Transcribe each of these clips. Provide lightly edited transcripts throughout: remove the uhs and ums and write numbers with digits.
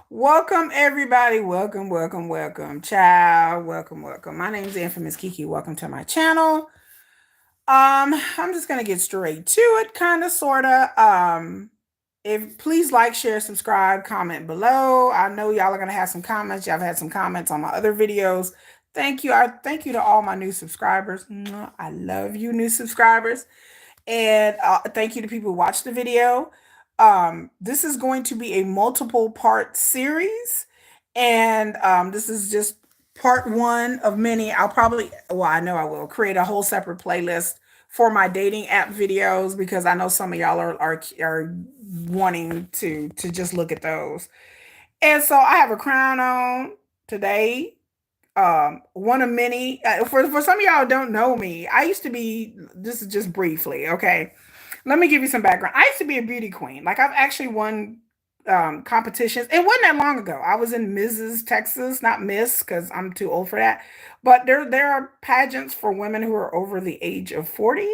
Welcome, everybody. Welcome, welcome, welcome. Ciao. Welcome, welcome. My name is Infamous Kiki. Welcome to my channel. I'm just gonna get straight to it, kind of, sorta. If please like, share, subscribe, comment below. I know y'all are gonna have some comments. Y'all have had some comments on my other videos. Thank you. I thank you to all my new subscribers. Mwah. I love you, new subscribers. And thank you to people who watched the video. This is going to be a multiple part series. And this is just part one of many. I'll probably, well, I know I will create a whole separate playlist for my dating app videos because I know some of y'all are wanting to just look at those. And so I have a crown on today, one of many. For some of y'all who don't know me, I used to be, this is just briefly, okay, let me give you some background. I used to be a beauty queen. Like, I've actually won competitions. It wasn't that long ago. I was in Mrs. Texas, not Miss, because I'm too old for that. But there are pageants for women who are over the age of 40,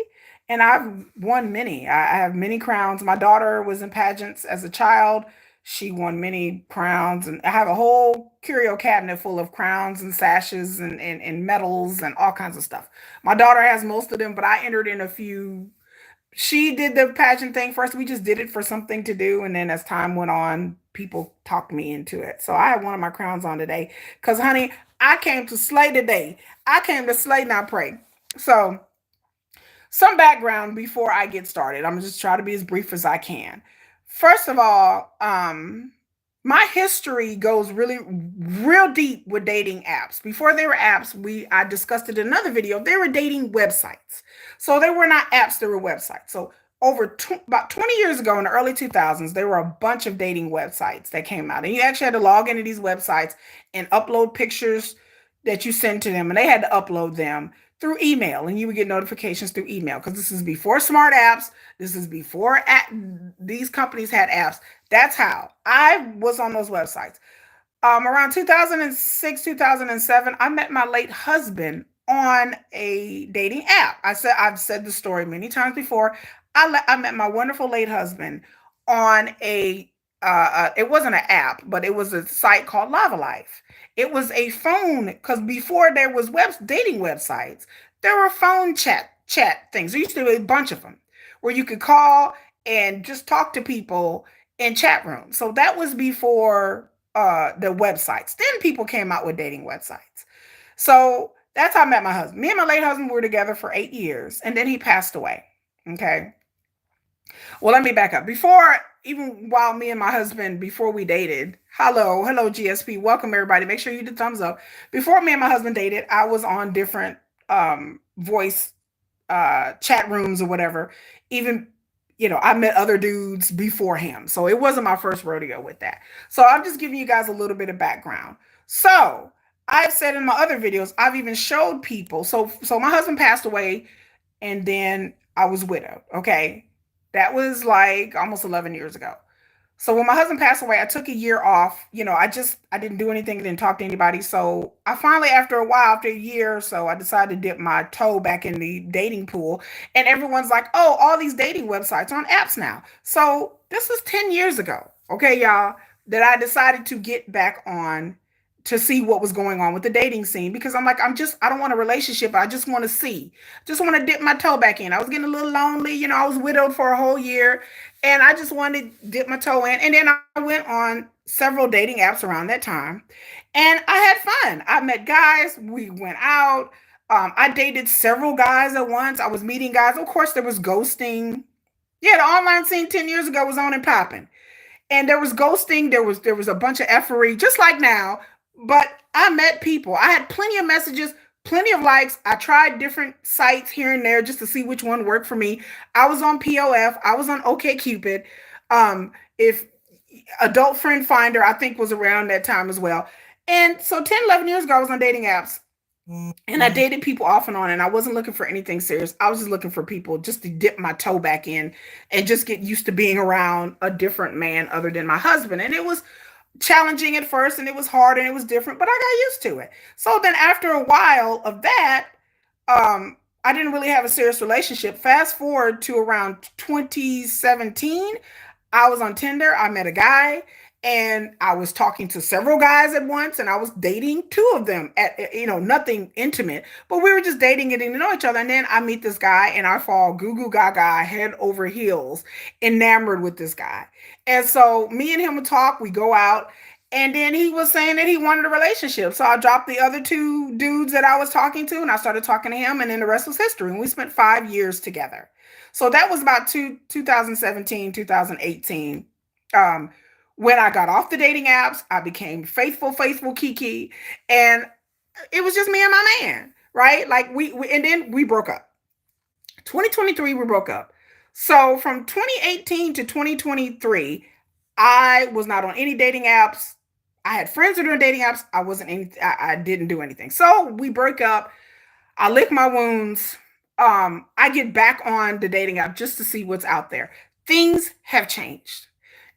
and I've won many. I have many crowns. My daughter was in pageants as a child. She won many crowns, and I have a whole curio cabinet full of crowns and sashes and medals and all kinds of stuff. My daughter has most of them, but I entered in a few. She did the pageant thing first. We just did it for something to do, and then as time went on, people talked me into it. So I have one of my crowns on today because, honey, I came to slay today. I came to slay, not pray. So some background before I get started. I'm just try to be as brief as I can. First of all, my history goes really real deep with dating apps. Before they were apps, I discussed it in another video. They were dating websites. So they were not apps, they were websites. So about 20 years ago in the early 2000s, there were a bunch of dating websites that came out. And you actually had to log into these websites and upload pictures that you sent to them, and they had to upload them through email, and you would get notifications through email because this is before smart apps. This is before these companies had apps. That's how I was on those websites. Around 2006, 2007, I met my late husband on a dating app. I've said the story many times before. I met my wonderful late husband on it wasn't an app, but it was a site called Lava Life. It was a phone, because before there was dating websites, there were phone chat things. There used to be a bunch of them where you could call and just talk to people in chat rooms. So that was before the websites. Then people came out with dating websites. So that's how I met my husband. Me and my late husband were together for 8 years, and then he passed away. Okay. Well, let me back up. Even while me and my husband, before we dated, hello, GSP, welcome everybody. Make sure you do thumbs up. Before me and my husband dated, I was on different voice chat rooms or whatever. Even, I met other dudes before him. So it wasn't my first rodeo with that. So I'm just giving you guys a little bit of background. So I've said in my other videos, I've even showed people. So my husband passed away, and then I was widowed. Okay. That was like almost 11 years ago. So when my husband passed away, I took a year off. I didn't do anything, didn't talk to anybody. So I finally, after a while, after a year or so, I decided to dip my toe back in the dating pool. And everyone's like, oh, all these dating websites are on apps now. So this was 10 years ago, okay, y'all, that I decided to get back on to see what was going on with the dating scene, because I'm like, I don't want a relationship. I just want to just want to dip my toe back in. I was getting a little lonely. I was widowed for a whole year, and I just wanted to dip my toe in. And then I went on several dating apps around that time, and I had fun. I met guys. We went out. I dated several guys at once. I was meeting guys. Of course, there was ghosting. Yeah, the online scene 10 years ago was on and popping. And there was ghosting, there was a bunch of effery, just like now. But I met people. I had plenty of messages, plenty of likes. I tried different sites here and there just to see which one worked for me. I was on POF. I was on OkCupid. If Adult Friend Finder, I think, was around that time as well. And so 10, 11 years ago, I was on dating apps. And I dated people off and on, and I wasn't looking for anything serious. I was just looking for people just to dip my toe back in and just get used to being around a different man other than my husband. And it was challenging at first, and it was hard, and it was different, but I got used to it. So then after a while of that, I didn't really have a serious relationship. Fast forward to around 2017, I was on Tinder. I met a guy and I was talking to several guys at once and I was dating two of them at, nothing intimate, but we were just dating, getting to know each other. And then I meet this guy and I fall goo goo gaga, head over heels, enamored with this guy. And so me and him would talk, we go out. And then he was saying that he wanted a relationship. So I dropped the other two dudes that I was talking to and I started talking to him. And then the rest was history. And we spent 5 years together. So that was about 2017, 2018. Um, when I got off the dating apps, I became faithful Kiki. And it was just me and my man, right? Like and then we broke up. 2023, we broke up. So from 2018 to 2023, I was not on any dating apps. I had friends that were on dating apps. I didn't do anything. So we broke up. I lick my wounds. I get back on the dating app just to see what's out there. Things have changed.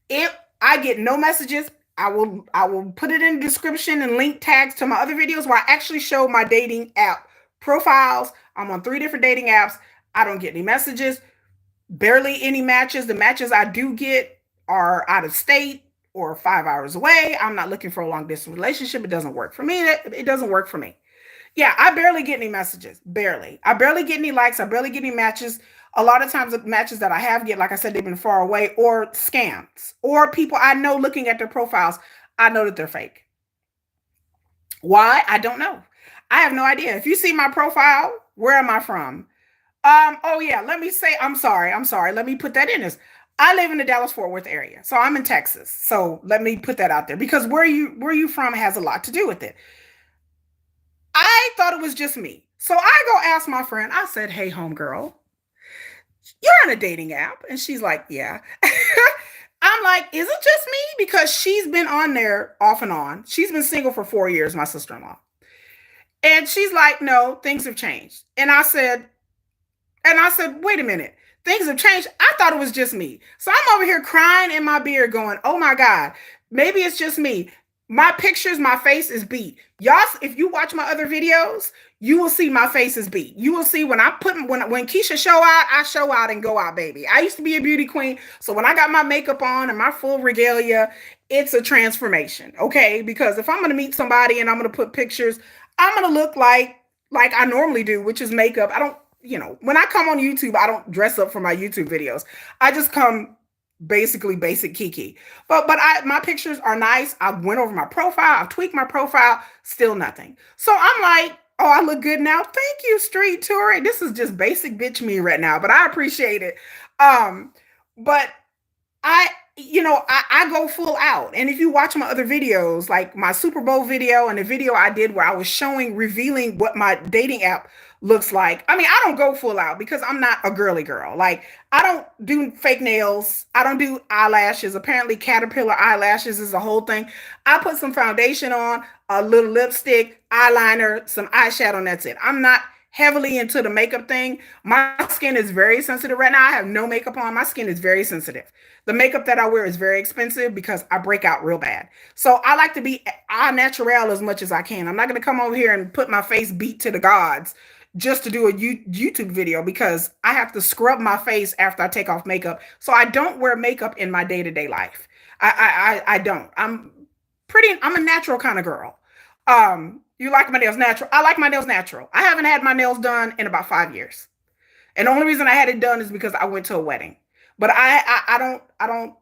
If I get no messages, I will put it in the description and link tags to my other videos where I actually show my dating app profiles. I'm on 3 different dating apps. I don't get any messages, barely any matches. The matches I do get are out of state or 5 hours away. I'm not looking for a long distance relationship. It doesn't work for me. It doesn't work for me. Yeah, I barely get any messages. Barely. I barely get any likes. I barely get any matches. A lot of times the matches that I have get, like I said, they've been far away or scams or people I know looking at their profiles. I know that they're fake. Why? I don't know. I have no idea. If you see my profile, where am I from? Oh yeah, let me say, I'm sorry. I'm sorry. Let me put that in this. I live in the Dallas Fort Worth area. So I'm in Texas. So let me put that out there because where you from has a lot to do with it. I thought it was just me. So I go ask my friend, I said, "Hey, homegirl, you're on a dating app." And she's like, "Yeah." I'm like, "Is it just me?" Because she's been on there off and on. She's been single for 4 years, my sister in law. And she's like, "No, things have changed." And I said, "Wait a minute. Things have changed. I thought it was just me." So I'm over here crying in my beard going, "Oh my God, maybe it's just me." My pictures, my face is beat. Y'all, if you watch my other videos, you will see my face is beat. You will see when I put when Keisha show out, I show out and go out, baby. I used to be a beauty queen. So when I got my makeup on and my full regalia, it's a transformation. Okay. Because if I'm gonna meet somebody and I'm gonna put pictures, I'm gonna look like I normally do, which is makeup. I don't, when I come on YouTube, I don't dress up for my YouTube videos. I just come basically basic Kiki. But my pictures are nice. I went over my profile, I've tweaked my profile, still nothing. So I'm like, "Oh, I look good now. Thank you, Street Tour." This is just basic bitch me right now, but I appreciate it. But I, I go full out. And if you watch my other videos, like my Super Bowl video and the video I did where I was showing, revealing what my dating app looks like. I mean, I don't go full out because I'm not a girly girl. Like, I don't do fake nails. I don't do eyelashes. Apparently, caterpillar eyelashes is a whole thing. I put some foundation on, a little lipstick, eyeliner, some eyeshadow, and that's it. I'm not heavily into the makeup thing. My skin is very sensitive right now. I have no makeup on. My skin is very sensitive. The makeup that I wear is very expensive because I break out real bad. So I like to be au natural as much as I can. I'm not going to come over here and put my face beat to the gods just to do a YouTube video because I have to scrub my face after I take off makeup. So I don't wear makeup in my day-to-day life. I don't. I'm a natural kind of girl. You like my nails natural? I like my nails natural. I haven't had my nails done in about 5 years. And the only reason I had it done is because I went to a wedding. But I don't,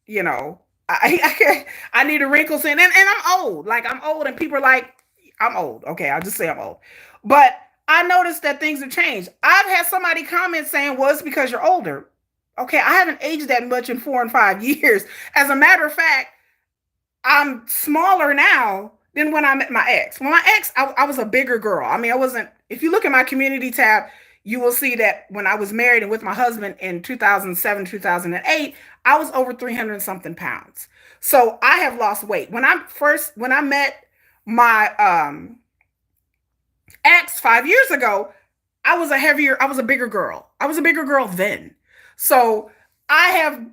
you know, I need a wrinkles in, and I'm old. Like I'm old, and people are like, I'm old. Okay, I'll just say I'm old. But I noticed that things have changed. I've had somebody comment saying, "Well, it's because you're older." Okay, I haven't aged that much in 4 and 5 years. As a matter of fact, I'm smaller now than when I met my ex. When my ex, I was a bigger girl. I mean, I wasn't, if you look at my community tab, you will see that when I was married and with my husband in 2007, 2008, I was over 300 something pounds. So I have lost weight. When I met my ex 5 years ago, I was a bigger girl. I was a bigger girl then. So I have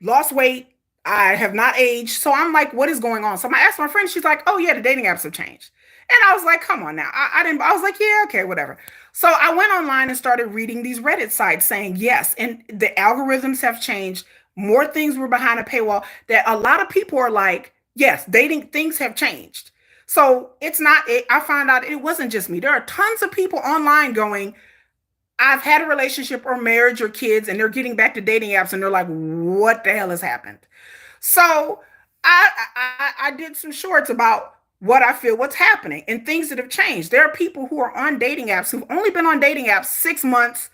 lost weight. I have not aged. So I'm like, what is going on? So I asked my friend, she's like, "Oh yeah, the dating apps have changed." And I was like, "Come on now." I didn't, I was like, "Yeah, okay, whatever." So I went online and started reading these Reddit sites saying yes. And the algorithms have changed. more things were behind a paywall, that a lot of people are like, yes, dating things have changed. So it's not, I found out it wasn't just me. There are tons of people online going, I've had a relationship or marriage or kids, and they're getting back to dating apps and they're like, what the hell has happened? So I did some shorts about what I feel, what's happening, and things that have changed. There are people who are on dating apps who've only been on dating apps 6 months,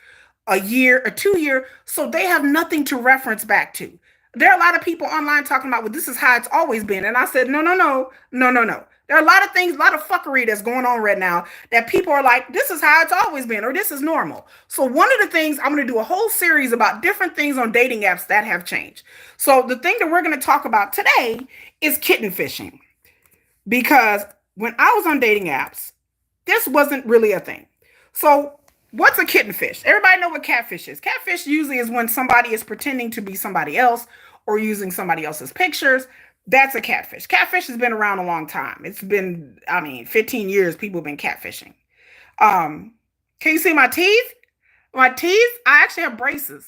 a year, a 2 year, so they have nothing to reference back to. There are a lot of people online talking about, well, this is how it's always been. And I said, no, no, no, no, no, no. There are a lot of things, a lot of fuckery that's going on right now that people are like, this is how it's always been, or this is normal. So, one of the things I'm going to do a whole series about different things on dating apps that have changed. So, the thing that we're going to talk about today is kitten fishing. Because when I was on dating apps, this wasn't really a thing. So, what's a kittenfish? Everybody know what catfish is. Catfish usually is when somebody is pretending to be somebody else or using somebody else's pictures. That's a catfish. Catfish has been around a long time. It's been, 15 years people have been catfishing. Um, can you see my teeth? My teeth, I actually have braces.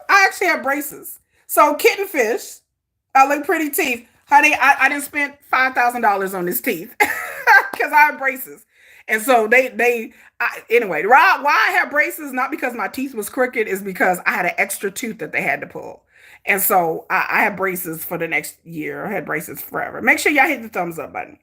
I actually have braces. So kittenfish, I look pretty teeth. Honey, I didn't spend $5,000 on this teeth because I have braces. And so anyway, why I have braces, not because my teeth was crooked, is because I had an extra tooth that they had to pull. And so I have braces for the next year. I had braces forever. Make sure y'all hit the thumbs up button.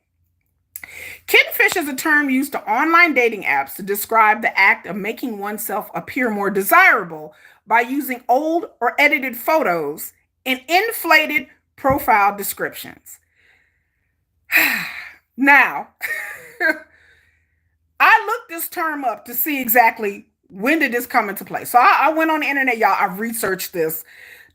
Kittenfish is a term used to online dating apps to describe the act of making oneself appear more desirable by using old or edited photos and inflated profile descriptions. Now, I looked this term up to see exactly when did this come into play. So I went on the internet, y'all. I researched this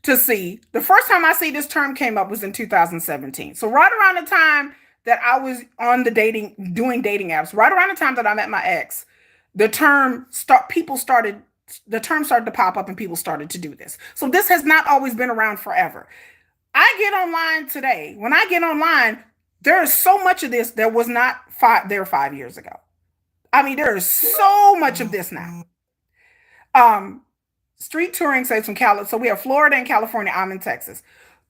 to see. The first time I see this term came up was in 2017. So right around the time that I was on doing dating apps, right around the time that I met my ex, the term started to pop up and people started to do this. So this has not always been around forever. I get online today. When I get online, there is so much of this that was not there 5 years ago. There is so much of this now. Street touring sites from California. So we have Florida and California. I'm in Texas.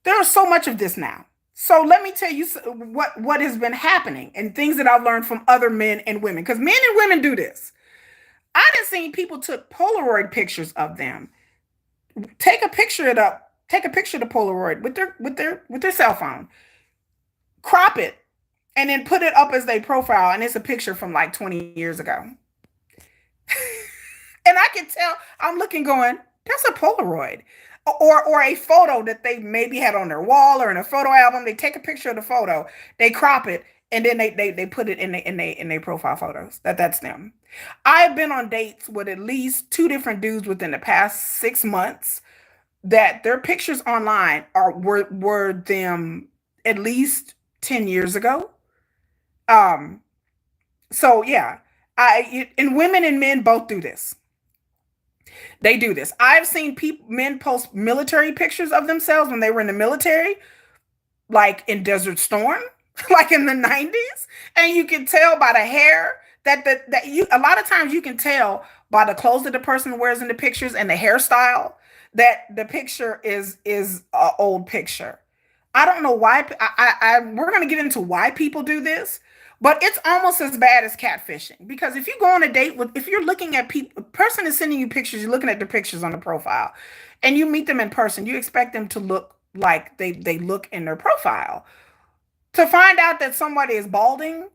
There is so much of this now. So let me tell you what has been happening and things that I've learned from other men and women. Because men and women do this. I done seen people took Polaroid pictures of them. Take a picture of the Polaroid with their cell phone. Crop it and then put it up as their profile, and it's a picture from like 20 years ago. And I can tell, I'm looking going, that's a Polaroid. Or a photo that they maybe had on their wall or in a photo album. They take a picture of the photo, they crop it, and then they put it in their profile photos. That's them. I've been on dates with at least 2 different dudes within the past 6 months that their pictures online were them at least 10 years ago. So yeah, and women and men both do this. They do this. I've seen men post military pictures of themselves when they were in the military, like in Desert Storm, like in the 90s, and you can tell by the hair that you a lot of times you can tell by the clothes that the person wears in the pictures and the hairstyle that the picture is an old picture. I don't know why. We're going to get into why people do this, but it's almost as bad as catfishing, because if you go on a date if you're looking at people, a person is sending you pictures, you're looking at the pictures on the profile, and you meet them in person, you expect them to look like they look in their profile. To find out that somebody is balding,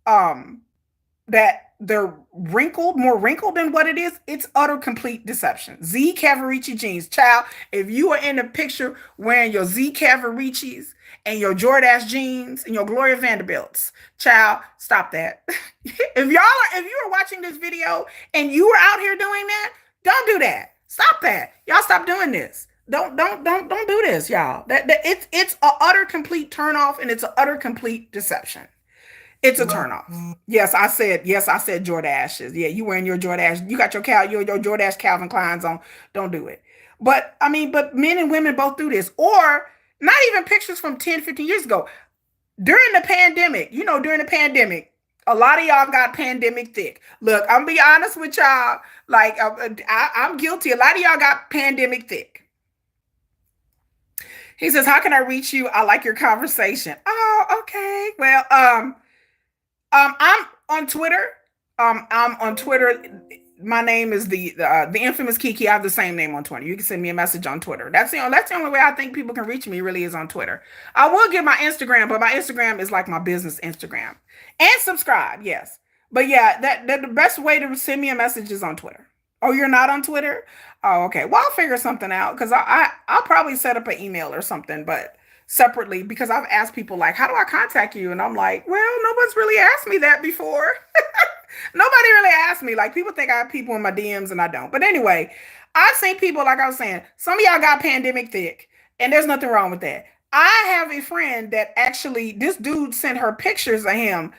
that they're more wrinkled than what it is, it's utter complete deception. Z Cavaricci jeans. Child, if you are in a picture wearing your Z Cavariccis and your Jordache jeans and your Gloria Vanderbilts, child, stop that. If you are watching this video and you are out here doing that, don't do that. Stop that. Y'all stop doing this. Don't do this, y'all. It's a utter complete turn off, and it's an utter complete deception. It's a turnoff. Yes, I said Jordashes. Yeah, you wearing your Jordache. You got your Jordache Calvin Kleins on. Don't do it. But men and women both do this. Or not even pictures from 10, 15 years ago. During the pandemic, A lot of y'all got pandemic thick. Look, I'm gonna be honest with y'all. Like I'm guilty. A lot of y'all got pandemic thick. He says, "How can I reach you? I like your conversation." Oh, okay. Well, I'm on Twitter. I'm on Twitter. My name is the infamous Kiki. I have the same name on Twitter. You can send me a message on Twitter. That's the only way I think people can reach me really is on Twitter. I will get my Instagram, but my Instagram is like my business Instagram. And subscribe, yes. But yeah, that the best way to send me a message is on Twitter. Oh, you're not on Twitter? Oh, okay. Well, I'll figure something out because I'll probably set up an email or something, but separately because I've asked people like, how do I contact you? And I'm like, well, nobody's really asked me that before. Nobody really asked me. Like people think I have people in my DMs and I don't. But anyway, I've seen people like I was saying. Some of y'all got pandemic thick, and there's nothing wrong with that. I have a friend that actually this dude sent her pictures of him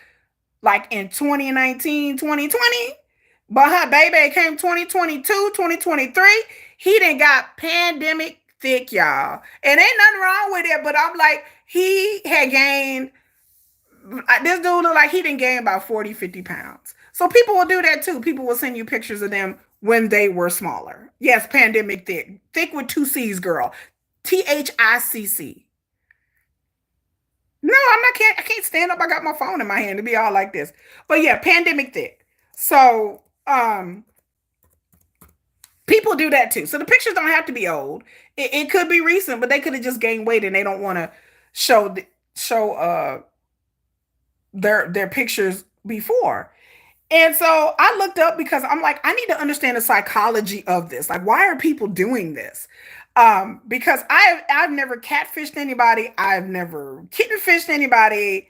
like in 2019, 2020. But her baby came 2022, 2023. He didn't got pandemic thick, y'all. And ain't nothing wrong with it, but I'm like, he had gained this dude looked like he didn't gain about 40, 50 pounds. So people will do that too. People will send you pictures of them when they were smaller. Yes, pandemic thick. Thick with two C's, girl. THICC. No, I'm not can't I can't stand up. I got my phone in my hand to be all like this. But yeah, pandemic thick. So people do that too. So the pictures don't have to be old. It could be recent, but they could have just gained weight and they don't want to show show their pictures before. And so I looked up because I'm like, I need to understand the psychology of this. Like, why are people doing this? Because I've never catfished anybody. I've never kittenfished anybody.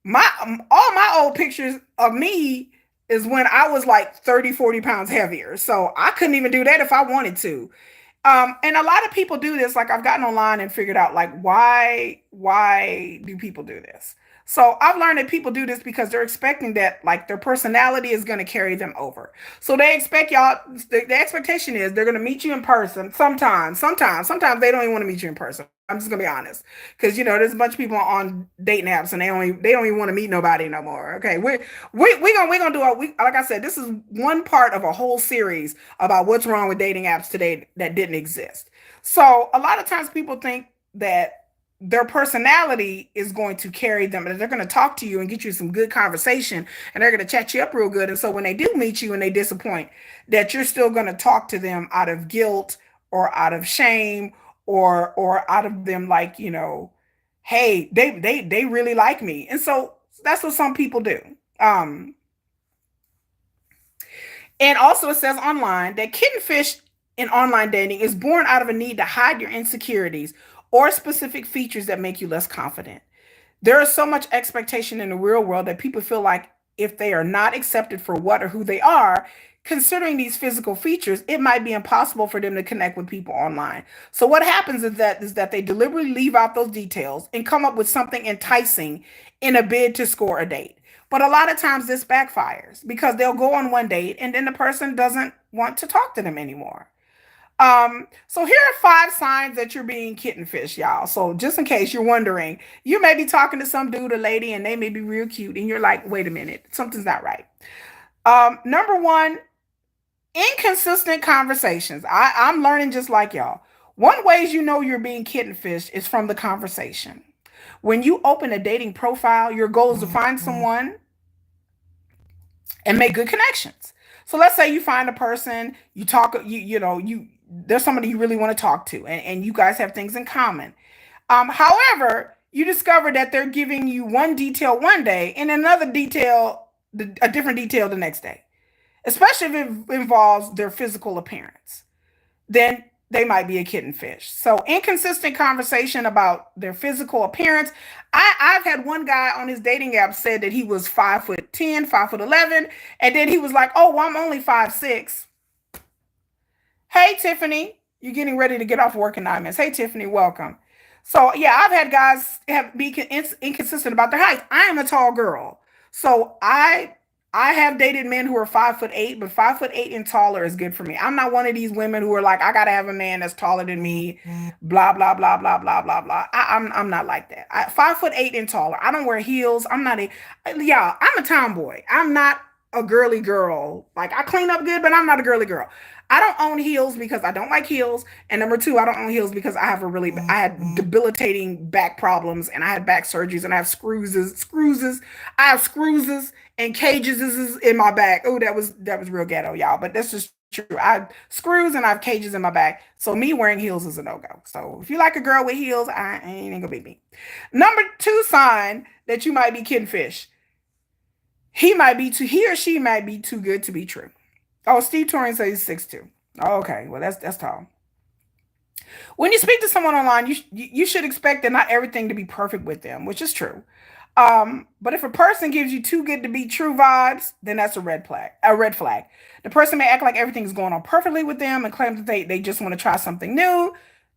My all my old pictures of me is when I was like 30, 40 pounds heavier. So I couldn't even do that if I wanted to. And a lot of people do this. Like I've gotten online and figured out like why do people do this? So I've learned that people do this because they're expecting that like their personality is going to carry them over. So they expect y'all. The expectation is they're going to meet you in person. Sometimes they don't even want to meet you in person. I'm just gonna be honest, because there's a bunch of people on dating apps and they don't even want to meet nobody no more. Okay, we're gonna do like I said, this is one part of a whole series about what's wrong with dating apps today that didn't exist. So a lot of times people think that their personality is going to carry them and they're going to talk to you and get you some good conversation and they're going to chat you up real good. And so when they do meet you and they disappoint, that you're still going to talk to them out of guilt or out of shame or out of them like, hey, they really like me. And so that's what some people do. Um, and also, it says online that kittenfish in online dating is born out of a need to hide your insecurities or specific features that make you less confident. There is so much expectation in the real world that people feel like if they are not accepted for what or who they are, considering these physical features, it might be impossible for them to connect with people online. So what happens is that they deliberately leave out those details and come up with something enticing in a bid to score a date. But a lot of times this backfires because they'll go on one date and then the person doesn't want to talk to them anymore. So here are 5 signs that you're being kittenfish, y'all. So just in case you're wondering, you may be talking to some dude or lady and they may be real cute, and you're like, wait a minute, something's not right. Number one, inconsistent conversations. I'm learning just like y'all. One ways you know you're being kittenfished is from the conversation. When you open a dating profile, your goal is to find someone and make good connections. So let's say you find a person, you talk, you there's somebody you really want to talk to, and you guys have things in common. However, you discover that they're giving you one detail one day and another detail, a different detail the next day, especially if it involves their physical appearance. Then they might be a kitten fish. So inconsistent conversation about their physical appearance. I've had one guy on his dating app said that he was 5'10", 5'11", and then he was like, "Oh, well, I'm only 5'6". Hey, Tiffany, you're getting ready to get off work in 9 minutes. Hey, Tiffany, welcome. So yeah, I've had guys have be inconsistent about their height. I am a tall girl, so I have dated men who are 5'8", but 5'8" and taller is good for me. I'm not one of these women who are like, I gotta have a man that's taller than me, blah blah blah blah blah blah blah. I'm not like that. 5'8" and taller. I don't wear heels. I'm not a yeah. I'm a tomboy. I'm not a girly girl. Like I clean up good, but I'm not a girly girl. I don't own heels because I don't like heels. And number two, I don't own heels because I had debilitating back problems and I had back surgeries and I have I have screws and cages is in my back. Oh, that was real ghetto, y'all. But that's just true. I have screws and I have cages in my back. So me wearing heels is a no-go. So if you like a girl with heels, I ain't gonna be me. Number two sign that you might be kittenfish. He or she might be too good to be true. Oh, Steve Torrance says he's 6'2". Oh, okay, well that's tall. When you speak to someone online, you should expect that not everything to be perfect with them, which is true. But if a person gives you too good to be true vibes, then that's a red flag. A red flag. The person may act like everything's going on perfectly with them and claim that they just want to try something new.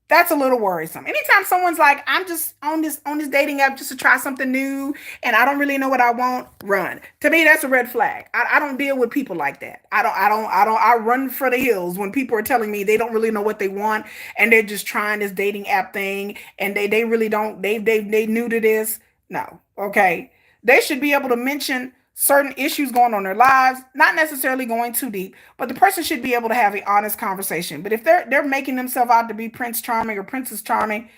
That's a little worrisome. Anytime someone's like, I'm just on this dating app just to try something new and I don't really know what I want, run. To me, that's a red flag. I don't deal with people like that. I run for the hills when people are telling me they don't really know what they want and they're just trying this dating app thing and they really don't, they new to this. No. Okay. They should be able to mention certain issues going on in their lives, not necessarily going too deep, but the person should be able to have an honest conversation. But if they're making themselves out to be Prince Charming or Princess Charming,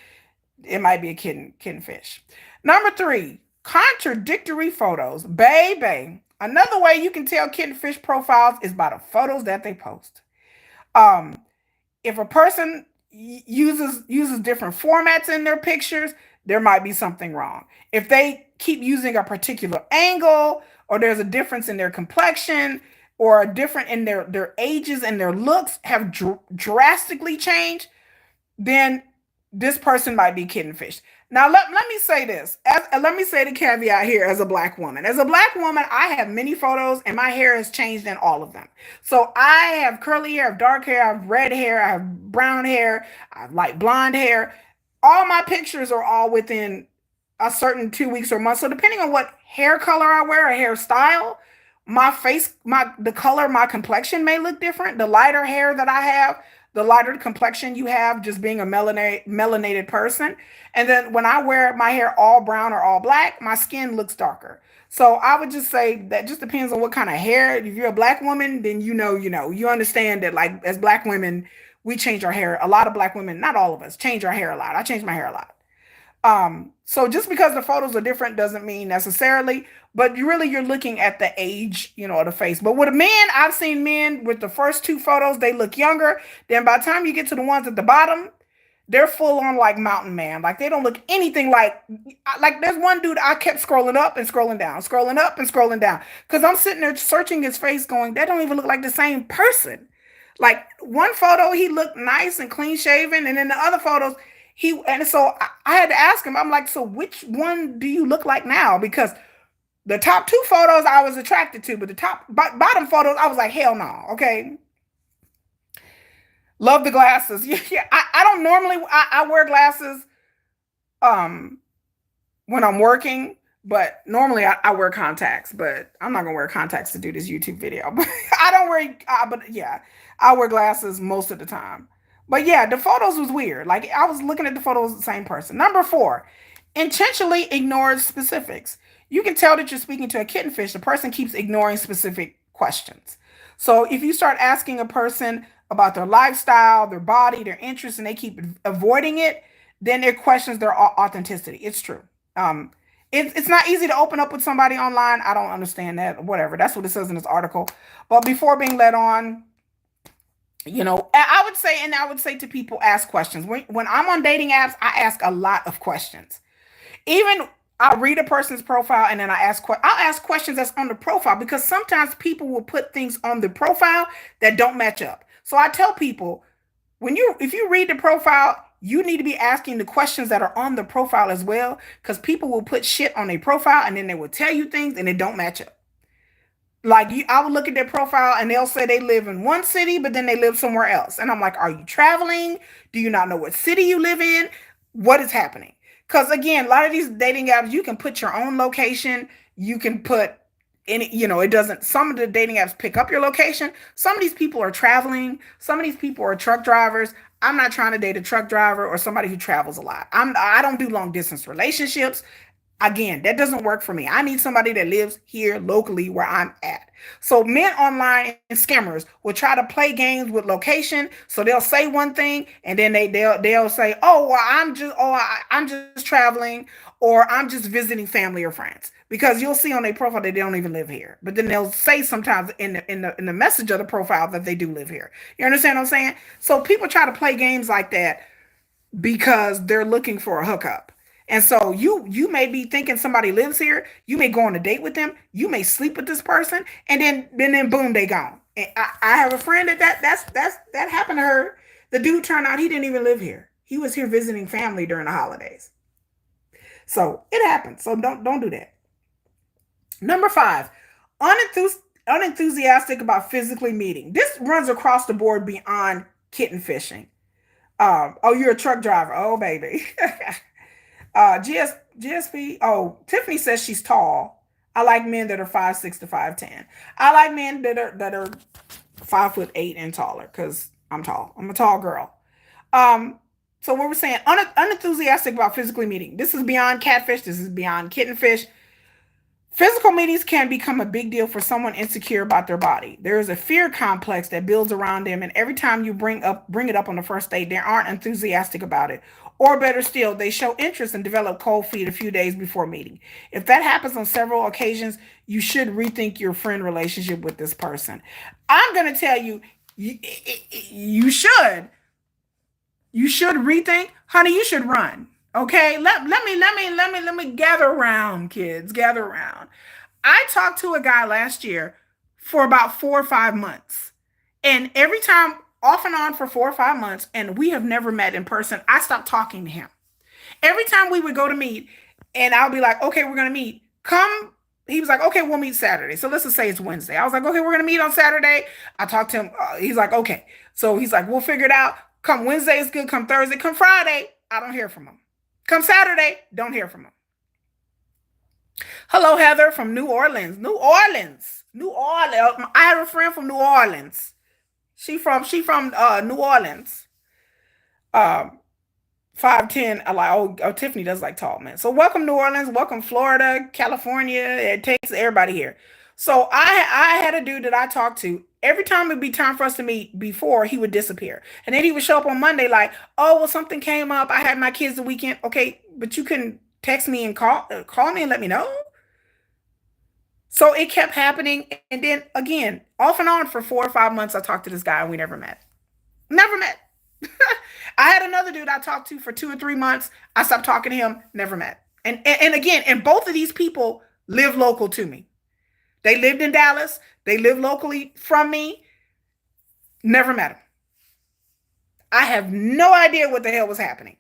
it might be a kitten fish. Number three, contradictory photos. Baby. Another way you can tell kitten fish profiles is by the photos that they post. Um, if a person uses different formats in their pictures, there might be something wrong. If they keep using a particular angle, or there's a difference in their complexion, or a different in their ages and their looks have drastically changed, then this person might be kitten fish. Now let me say this. Let me say the caveat here as a black woman. As a black woman, I have many photos and my hair has changed in all of them. So I have curly hair, I have dark hair, I have red hair, I have brown hair, I have light blonde hair. All my pictures are all within a certain 2 weeks or months. So depending on what hair color I wear or hairstyle, my face, the color, my complexion may look different. The lighter hair that I have, the lighter complexion you have, just being a melanated person. And then when I wear my hair all brown or all black, my skin looks darker. So I would just say that just depends on what kind of hair. If you're a black woman, then you understand that like as black women, we change our hair. A lot of black women, not all of us, change our hair a lot. I change my hair a lot. So just because the photos are different doesn't mean necessarily, but you're looking at the age, of the face. But with a man, I've seen men with the first two photos, they look younger. Then by the time you get to the ones at the bottom, they're full on like mountain man. Like they don't look anything like there's one dude I kept scrolling up and scrolling down, scrolling up and scrolling down. Cause I'm sitting there searching his face going, that don't even look like the same person. Like one photo, he looked nice and clean shaven. And then the other photos, and so I had to ask him, I'm like, so which one do you look like now? Because the top two photos I was attracted to, but the bottom photos, I was like, hell no. Okay. Love the glasses. Yeah. I don't normally, I wear glasses um, when I'm working, but normally I wear contacts, but I'm not going to wear contacts to do this YouTube video. But I don't wear, but yeah, I wear glasses most of the time. But yeah, the photos was weird. Like I was looking at the photos of the same person. Number four, intentionally ignores specifics. You can tell that you're speaking to a kittenfish. The person keeps ignoring specific questions. So if you start asking a person about their lifestyle, their body, their interests, and they keep avoiding it, then it questions their authenticity. It's true. It's not easy to open up with somebody online. I don't understand that. Whatever. That's what it says in this article. But before being led on, I would say to people, ask questions. When I'm on dating apps, I ask a lot of questions. Even I read a person's profile and then I'll ask questions that's on the profile because sometimes people will put things on the profile that don't match up. So I tell people, if you read the profile, you need to be asking the questions that are on the profile as well, because people will put shit on their profile and then they will tell you things and it don't match up. Like I would look at their profile and they'll say they live in one city, but then they live somewhere else. And I'm like, are you traveling? Do you not know what city you live in? What is happening? Because again, a lot of these dating apps, you can put your own location. You can put it doesn't, some of the dating apps pick up your location. Some of these people are traveling. Some of these people are truck drivers. I'm not trying to date a truck driver or somebody who travels a lot. I don't do long distance relationships. Again, that doesn't work for me. I need somebody that lives here locally where I'm at. So men online and scammers will try to play games with location. So they'll say one thing and then they'll say, "Oh, well, I'm just traveling, or I'm just visiting family or friends." Because you'll see on their profile that they don't even live here. But then they'll say sometimes in the message of the profile that they do live here. You understand what I'm saying? So people try to play games like that because they're looking for a hookup. And so you may be thinking somebody lives here. You may go on a date with them. You may sleep with this person, and then boom, they gone. And I have a friend that happened to her. The dude turned out he didn't even live here. He was here visiting family during the holidays. So it happens. So don't do that. Number five, unenthusiastic about physically meeting. This runs across the board beyond kitten fishing. Oh, you're a truck driver. Oh, baby. GSP. Oh, Tiffany says she's tall. I like men that are 5'6" to 5'10". I like men that are 5'8" and taller because I'm tall. I'm a tall girl. Um, so what we're saying, unenthusiastic about physically meeting. This is beyond catfish. This is beyond kittenfish. Physical meetings can become a big deal for someone insecure about their body. There is a fear complex that builds around them, and every time you bring it up on the first date, they aren't enthusiastic about it. Or better still, they show interest and develop cold feet a few days before meeting. If that happens on several occasions, you should rethink your friend relationship with this person. I'm going to tell you, you should. You should rethink, honey. You should run. Okay, let me gather around, kids. Gather around. I talked to a guy last year for about 4 or 5 months, and every time, off and on for 4 or 5 months, and we have never met in person. I stopped talking to him. Every time we would go to meet, and I'll be like, "Okay, we're gonna meet. Come." He was like, "Okay, we'll meet Saturday." So let's just say it's Wednesday. I was like, "Okay, we're gonna meet on Saturday." I talked to him. He's like, "Okay." So he's like, "We'll figure it out. Come Wednesday is good. Come Thursday. Come Friday. I don't hear from him. Come Saturday. Don't hear from him." Hello, Heather from New Orleans. New Orleans. New Orleans. I have a friend from New Orleans. She from New Orleans. Um, 5'10". I like, oh, Tiffany does like tall men. So welcome New Orleans, welcome Florida, California. It takes everybody here. So I had a dude that I talked to. Every time it'd be time for us to meet before, he would disappear. And then he would show up on Monday like, "Oh, well, something came up. I had my kids the weekend." Okay, but you couldn't text me and call me and let me know. So it kept happening. And then again, off and on for 4 or 5 months, I talked to this guy and we never met. Never met. I had another dude I talked to for 2 or 3 months. I stopped talking to him, never met. And again, and both of these people live local to me. They lived in Dallas. They live locally from me. Never met him. I have no idea what the hell was happening.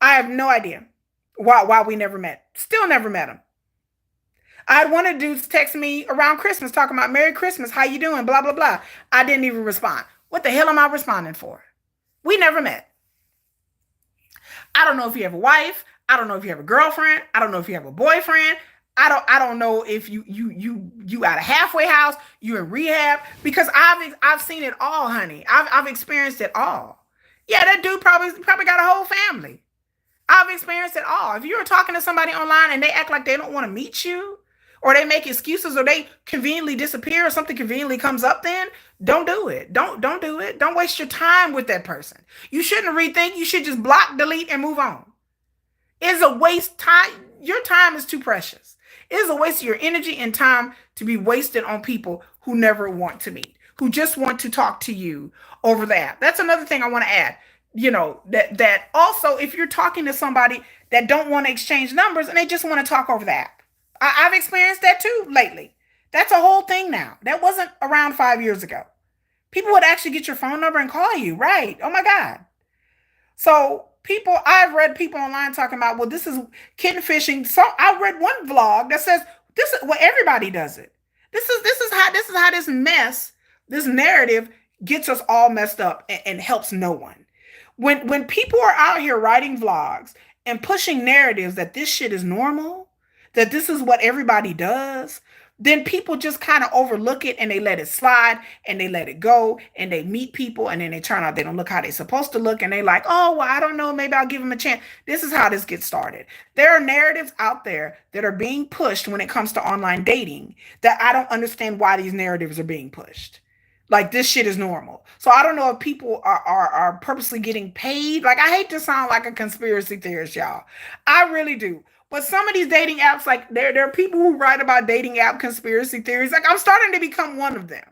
I have no idea why we never met. Still never met him. I had one of the dudes text me around Christmas talking about "Merry Christmas, how you doing?" Blah, blah, blah. I didn't even respond. What the hell am I responding for? We never met. I don't know if you have a wife. I don't know if you have a girlfriend. I don't know if you have a boyfriend. I don't know if you at a halfway house, you in rehab, because I've seen it all, honey. I've experienced it all. Yeah, that dude probably got a whole family. I've experienced it all. If you're talking to somebody online and they act like they don't want to meet you, or they make excuses, or they conveniently disappear, or something conveniently comes up, then don't do it. Don't do it. Don't waste your time with that person. You shouldn't rethink. You should just block, delete, and move on. It's a waste time. Your time is too precious. It is a waste of your energy and time to be wasted on people who never want to meet, who just want to talk to you over the app. That's another thing I want to add. That also, if you're talking to somebody that don't want to exchange numbers and they just want to talk over the app. I've experienced that too lately. That's a whole thing now. That wasn't around 5 years ago. People would actually get your phone number and call you, right? Oh my God. So I've read people online talking about, well, this is kitten fishing. So I read one vlog that says this is, well, everybody does it. This is how this narrative gets us all messed up and helps no one. When people are out here writing vlogs and pushing narratives that this shit is normal, that this is what everybody does, then people just kind of overlook it and they let it slide and they let it go and they meet people and then they turn out they don't look how they're supposed to look and they like, oh, well, I don't know, maybe I'll give them a chance. This is how this gets started. There are narratives out there that are being pushed when it comes to online dating that I don't understand why these narratives are being pushed. Like this shit is normal. So I don't know if people are purposely getting paid. Like I hate to sound like a conspiracy theorist, y'all. I really do. But some of these dating apps, like there are people who write about dating app conspiracy theories. Like I'm starting to become one of them.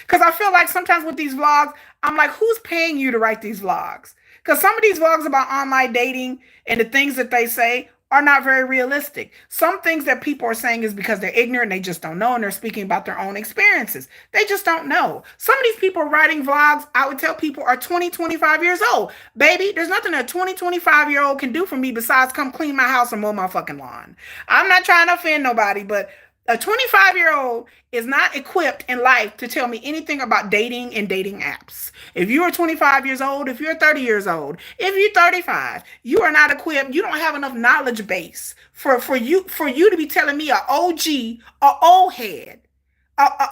Because I feel like sometimes with these vlogs, I'm like, who's paying you to write these vlogs? Because some of these vlogs about online dating and the things that they say are not very realistic. Some things that people are saying is because they're ignorant, they just don't know, and they're speaking about their own experiences. They just don't know. Some of these people writing vlogs, I would tell people, are 20, 25 years old. Baby, there's nothing a 20, 25-year-old can do for me besides come clean my house and mow my fucking lawn. I'm not trying to offend nobody, but a 25-year-old is not equipped in life to tell me anything about dating and dating apps. If you are 25 years old, if you're 30 years old, if you're 35, you are not equipped. You don't have enough knowledge base for you to be telling me a OG, a old head,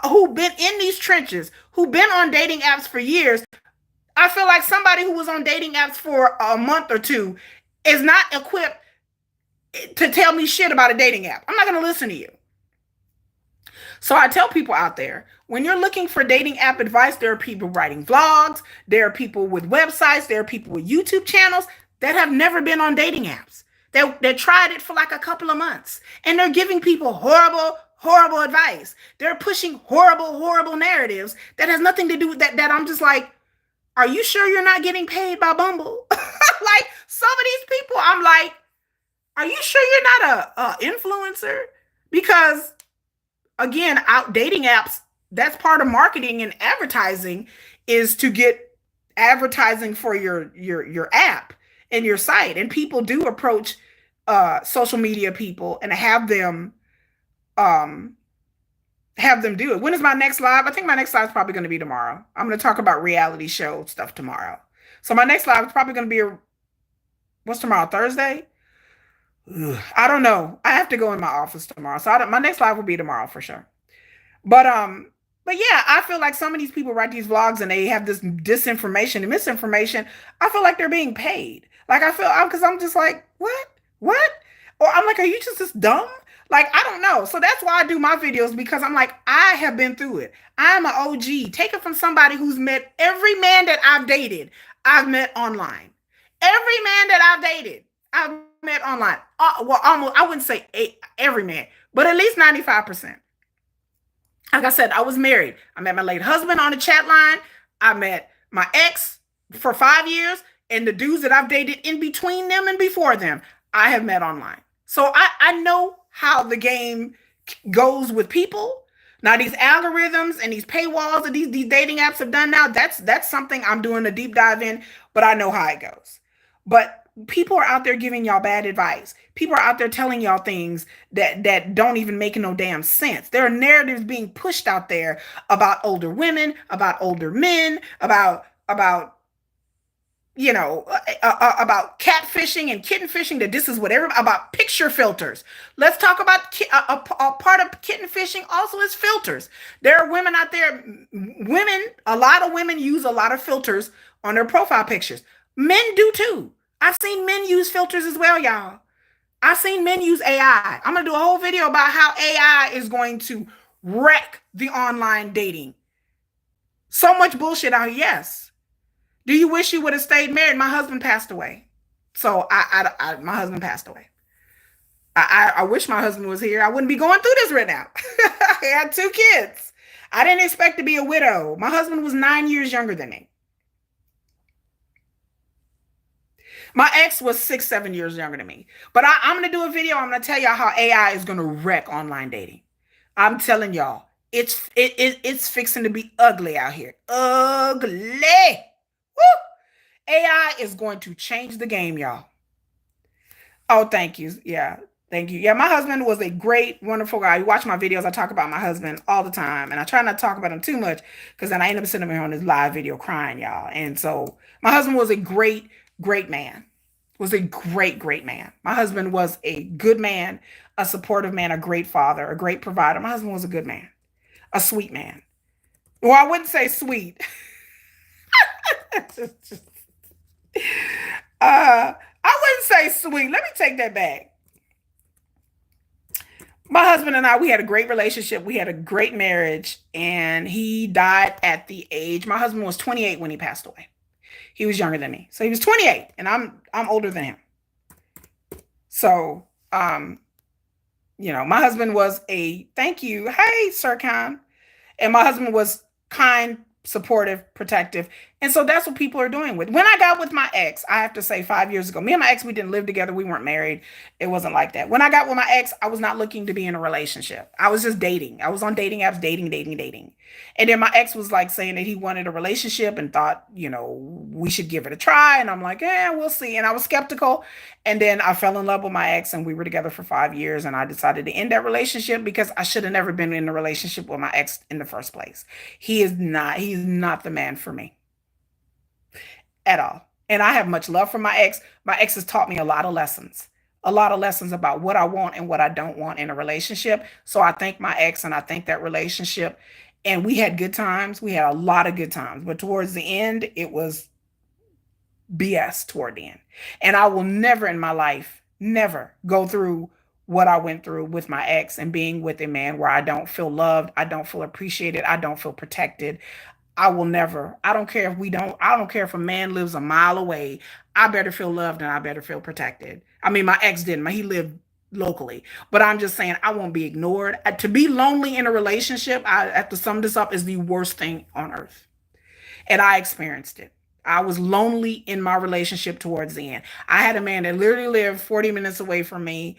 who been in these trenches, who been on dating apps for years. I feel like somebody who was on dating apps for a month or two is not equipped to tell me shit about a dating app. I'm not going to listen to you. So I tell people out there, when you're looking for dating app advice, there are people writing vlogs, there are people with websites, there are people with YouTube channels that have never been on dating apps. They tried it for like a couple of months and they're giving people horrible, horrible advice. They're pushing horrible, horrible narratives that has nothing to do with that I'm just like, are you sure you're not getting paid by Bumble? Like some of these people, I'm like, are you sure you're not a influencer? Because again, out dating apps, that's part of marketing and advertising is to get advertising for your app and your site. And people do approach social media people and um have them do it. When is my next live? I think my next live is probably going to be tomorrow. I'm going to talk about reality show stuff tomorrow. So my next live is probably going to be what's tomorrow? Thursday? Ugh, I don't know. I have to go in my office tomorrow. So my next live will be tomorrow for sure. But but yeah, I feel like some of these people write these vlogs and they have this disinformation and misinformation. I feel like they're being paid. Like I feel because I'm just like, what? What? Or I'm like, are you just this dumb? Like, I don't know. So that's why I do my videos because I'm like, I have been through it. I'm an OG. Take it from somebody who's met every man that I've dated, I've met online. Every man that I've dated, I've met online. Well, almost, I wouldn't say every man, but at least 95%. Like I said, I was married. I met my late husband on the chat line. I met my ex for 5 years, and the dudes that I've dated in between them and before them, I have met online. So I know how the game goes with people. Now, these algorithms and these paywalls that these dating apps have done now, that's something I'm doing a deep dive in, but I know how it goes. But people are out there giving y'all bad advice. People are out there telling y'all things that don't even make no damn sense. There are narratives being pushed out there about older women, about older men, about about catfishing and kittenfishing, that this is whatever, about picture filters. Let's talk about a part of kittenfishing also is filters. There are women out there, a lot of women use a lot of filters on their profile pictures. Men do too. I've seen men use filters as well, y'all. I've seen men use AI. I'm going to do a whole video about how AI is going to wreck the online dating. So much bullshit out here. Yes. Do you wish you would have stayed married? My husband passed away. So my husband passed away. I wish my husband was here. I wouldn't be going through this right now. I had 2 kids. I didn't expect to be a widow. My husband was 9 years younger than me. My ex was 6, 7 years younger than me. But I'm going to do a video. I'm going to tell y'all how AI is going to wreck online dating. I'm telling y'all, it's fixing to be ugly out here. Ugly. Woo! AI is going to change the game, y'all. Oh, thank you. Yeah, thank you. Yeah, my husband was a great, wonderful guy. You watch my videos, I talk about my husband all the time. And I try not to talk about him too much because then I end up sitting here on this live video crying, y'all. And so my husband was a great, great man. Was a great, great man. My husband was a good man, a supportive man, a great father, a great provider. My husband was a good man, a sweet man. Well, I wouldn't say sweet. I wouldn't say sweet. Let me take that back. My husband and I, we had a great relationship. We had a great marriage, and he died at the age. My husband was 28 when he passed away. He was younger than me, so he was 28, and I'm older than him. So, my husband was a thank you, hey, Sir Khan, and my husband was kind, supportive, protective. And so that's what people are doing with. When I got with my ex, I have to say 5 years ago, me and my ex, we didn't live together. We weren't married. It wasn't like that. When I got with my ex, I was not looking to be in a relationship. I was just dating. I was on dating apps, dating, dating, dating. And then my ex was like saying that he wanted a relationship and thought, we should give it a try. And I'm like, yeah, we'll see. And I was skeptical. And then I fell in love with my ex and we were together for 5 years. And I decided to end that relationship because I should have never been in a relationship with my ex in the first place. He's not the man for me at all. And I have much love for my ex. My ex has taught me a lot of lessons about what I want and what I don't want in a relationship. So I thank my ex and I thank that relationship. And we had good times. We had a lot of good times. But towards the end, it was BS toward the end. And I will never in my life, never go through what I went through with my ex and being with a man where I don't feel loved, I don't feel appreciated, I don't feel protected. I will never. I don't care if a man lives a mile away. I better feel loved and I better feel protected. I mean, my ex didn't. He lived locally. But I'm just saying I won't be ignored. To be lonely in a relationship, I have to sum this up, is the worst thing on earth. And I experienced it. I was lonely in my relationship towards the end. I had a man that literally lived 40 minutes away from me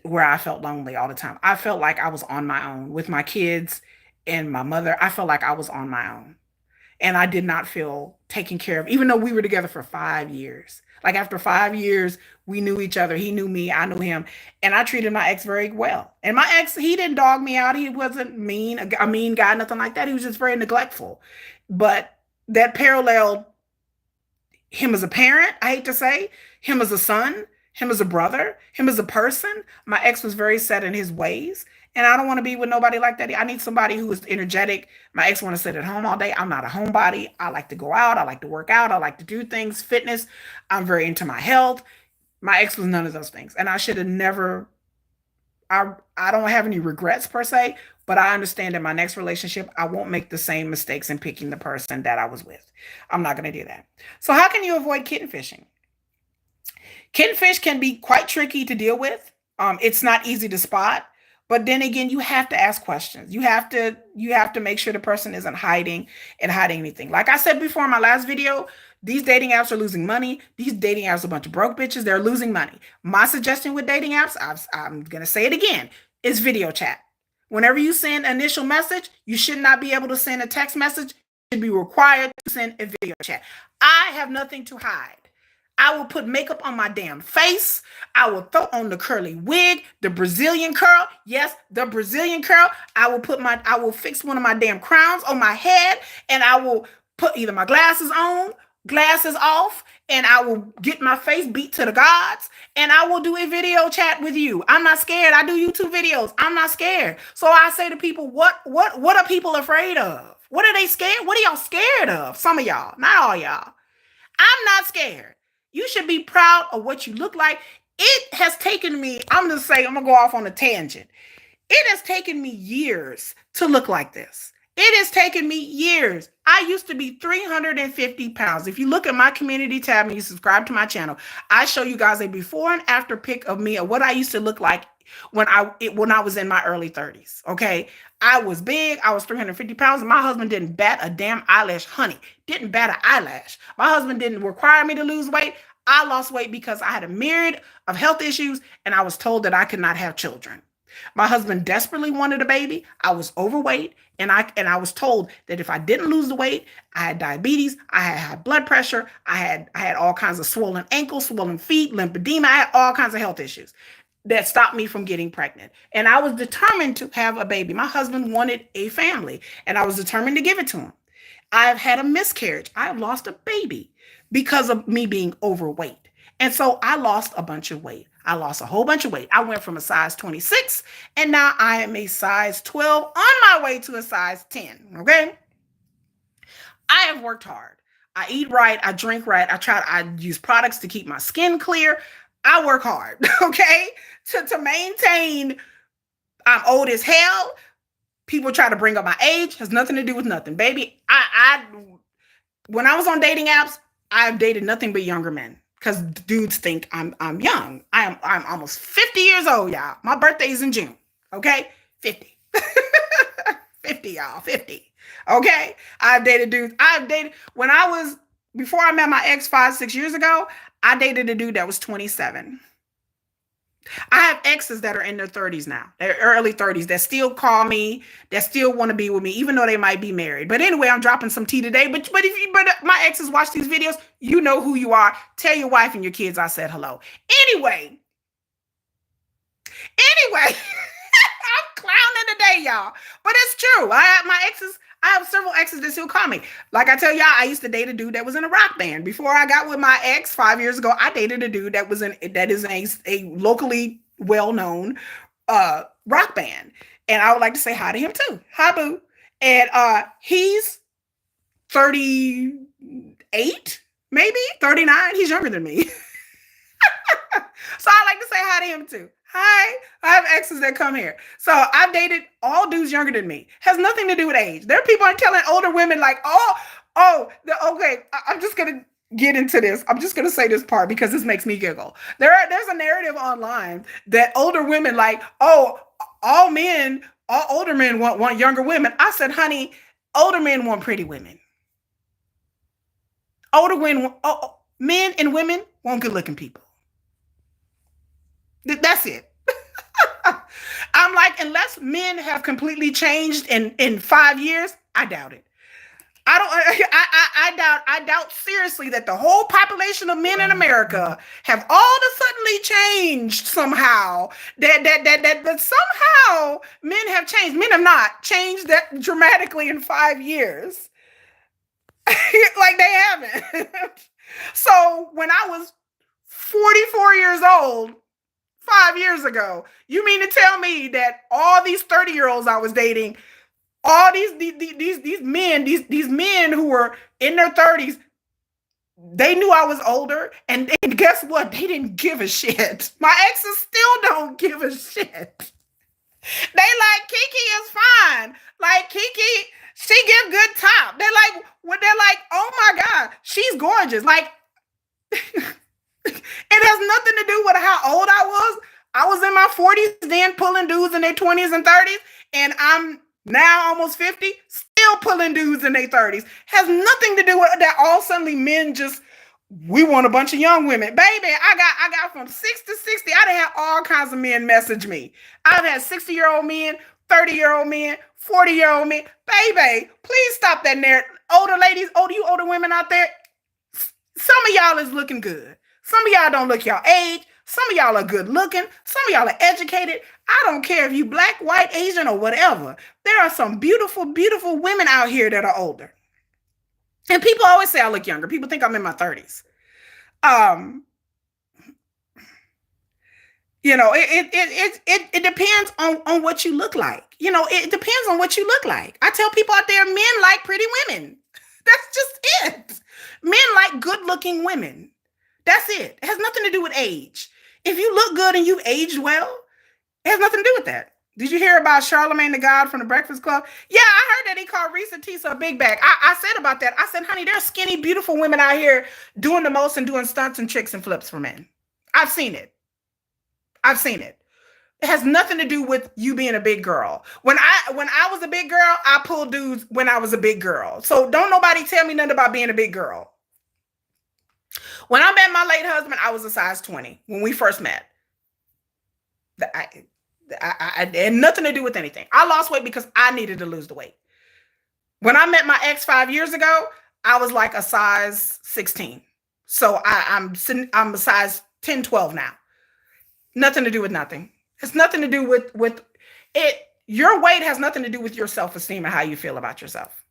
where I felt lonely all the time. I felt like I was on my own with my kids and my mother. I felt like I was on my own. And I did not feel taken care of, even though we were together for 5 years. Like after 5 years, we knew each other. He knew me, I knew him. And I treated my ex very well. And my ex, he didn't dog me out. He wasn't mean, a mean guy, nothing like that. He was just very neglectful. But that paralleled him as a parent, I hate to say, him as a son, him as a brother, him as a person. My ex was very set in his ways. And I don't want to be with nobody like that. I need somebody who is energetic. My ex want to sit at home all day. I'm not a homebody. I like to go out. I like to work out. I like to do things, fitness. I'm very into my health. My ex was none of those things. And I should have never, I don't have any regrets per se, but I understand in my next relationship, I won't make the same mistakes in picking the person that I was with. I'm not going to do that. So how can you avoid kitten fishing? Kittenfish can be quite tricky to deal with. It's not easy to spot, but then again, you have to ask questions. You have to make sure the person isn't hiding anything. Like I said before in my last video, these dating apps are losing money. These dating apps are a bunch of broke bitches. They're losing money. My suggestion with dating apps, I'm gonna say it again, is video chat. Whenever you send an initial message, you should not be able to send a text message. You should be required to send a video chat. I have nothing to hide. I will put makeup on my damn face. I will throw on the curly wig, the Brazilian curl. Yes, the Brazilian curl. I will fix one of my damn crowns on my head and I will put either my glasses on, glasses off, and I will get my face beat to the gods and I will do a video chat with you. I'm not scared. I do YouTube videos. I'm not scared. So I say to people, what are people afraid of? What are they scared? What are y'all scared of? Some of y'all, not all y'all. I'm not scared. You should be proud of what you look like. It has taken me, I'm going to go off on a tangent. It has taken me years to look like this. It has taken me years. I used to be 350 pounds. If you look at my community tab and you subscribe to my channel, I show you guys a before and after pic of me of what I used to look like when I was in my early 30s. Okay. I was big. I was 350 pounds. And my husband didn't bat a damn eyelash, honey. Didn't bat an eyelash. My husband didn't require me to lose weight. I lost weight because I had a myriad of health issues and I was told that I could not have children. My husband desperately wanted a baby. I was overweight and I was told that if I didn't lose the weight, I had diabetes, I had high blood pressure, I had all kinds of swollen ankles, swollen feet, lymphedema, I had all kinds of health issues that stopped me from getting pregnant. And I was determined to have a baby. My husband wanted a family and I was determined to give it to him. I have had a miscarriage. I have lost a baby because of me being overweight. And so I lost a bunch of weight. I lost a whole bunch of weight. I went from a size 26 and now I am a size 12 on my way to a size 10. Okay. I have worked hard. I eat right. I drink right. I use products to keep my skin clear. I work hard. Okay. To maintain, I'm old as hell. People try to bring up my age, has nothing to do with nothing. Baby, when I was on dating apps, I've dated nothing but younger men because dudes think I'm young. I'm almost 50 years old, y'all. My birthday is in June. Okay? 50. 50, y'all. 50. Okay? I've dated dudes. When I was, before I met my ex 5-6 years ago, I dated a dude that was 27. I have exes that are in their 30s now, their early 30s, that still call me, that still want to be with me, even though they might be married. But anyway, I'm dropping some tea today. But my exes watch these videos, you know who you are. Tell your wife and your kids I said hello. Anyway, I'm clowning today, y'all. But it's true. I have several exes that still call me. Like I tell y'all, I used to date a dude that was in a rock band. Before I got with my ex 5 years ago, I dated a dude that is a locally well-known rock band. And I would like to say hi to him too. Hi, boo. And he's 38, maybe 39. He's younger than me. So I like to say hi to him too. Hi, I have exes that come here. So I've dated all dudes younger than me. Has nothing to do with age. There are people are telling older women like, okay, I'm just going to get into this. I'm just going to say this part because this makes me giggle. There's a narrative online that older women like, all older men want younger women. I said, honey, older men want pretty women. Men and women want good looking people. That's it. I'm like, unless men have completely changed in 5 years, I doubt it. I doubt seriously that the whole population of men in America have all of a suddenly changed somehow. That somehow men have changed. Men have not changed that dramatically in 5 years. Like they haven't. So when I was 44 years old, 5 years ago, you mean to tell me that all these 30-year-olds I was dating, all these men who were in their 30s, they knew I was older, and guess what? They didn't give a shit. My exes still don't give a shit. They like, Kiki is fine. Like, Kiki, she give good top. They're like, oh my God, she's gorgeous. Like, it has nothing to do with how old I was. I was in my 40s then pulling dudes in their 20s and 30s, and I'm now almost 50, still pulling dudes in their 30s. Has nothing to do with that. All suddenly men just, we want a bunch of young women. Baby, I got from 6 to 60. I done had all kinds of men message me. I've had 60-year-old men, 30-year-old men, 40-year-old men. Baby, please stop that narrative. Older ladies, you older women out there, some of y'all is looking good. Some of y'all don't look y'all age. Some of y'all are good looking. Some of y'all are educated. I don't care if you black, white, Asian, or whatever. There are some beautiful, beautiful women out here that are older. And people always say I look younger. People think I'm in my 30s. It depends on what you look like. It depends on what you look like. I tell people out there, men like pretty women. That's just it. Men like good-looking women. That's it. It has nothing to do with age. If you look good and you aged well, it has nothing to do with that. Did you hear about Charlemagne the God from the Breakfast Club? Yeah, I heard that he called Risa Tisa a big bag. I said about that. I said, honey, there's skinny, beautiful women out here doing the most and doing stunts and tricks and flips for men. I've seen it. It has nothing to do with you being a big girl. When I was a big girl, I pulled dudes when I was a big girl. So don't nobody tell me nothing about being a big girl. When I met my late husband, I was a size 20 when we first met. I had nothing to do with anything. I lost weight because I needed to lose the weight. When I met my ex 5 years ago, I was like a size 16. So I'm a size 10, 12 now. Nothing to do with nothing. It's nothing to do with it. Your weight has nothing to do with your self-esteem and how you feel about yourself.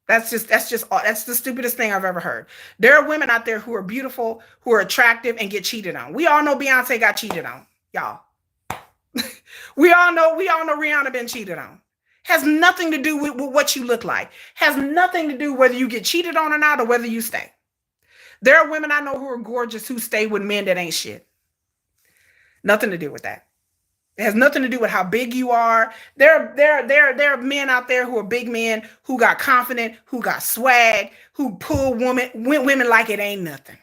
That's the stupidest thing I've ever heard. There are women out there who are beautiful, who are attractive, and get cheated on. We all know Beyonce got cheated on, y'all. We all know Rihanna been cheated on. Has nothing to do with what you look like. Has nothing to do whether you get cheated on or not, or whether you stay. There are women I know who are gorgeous who stay with men that ain't shit. Nothing to do with that. It has nothing to do with how big you are. There are men out there who are big men who got confident, who got swag, who pull women like it ain't nothing.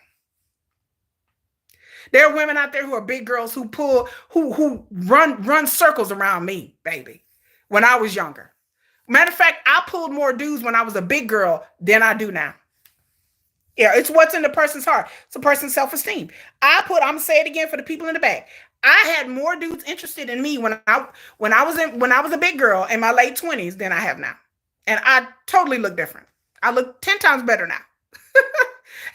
There are women out there who are big girls who run circles around me, baby, when I was younger. Matter of fact, I pulled more dudes when I was a big girl than I do now. Yeah, it's what's in the person's heart. It's a person's self-esteem. I'm gonna say it again for the people in the back. I had more dudes interested in me when I was a big girl in my late 20s than I have now. And I totally look different. I look 10 times better now.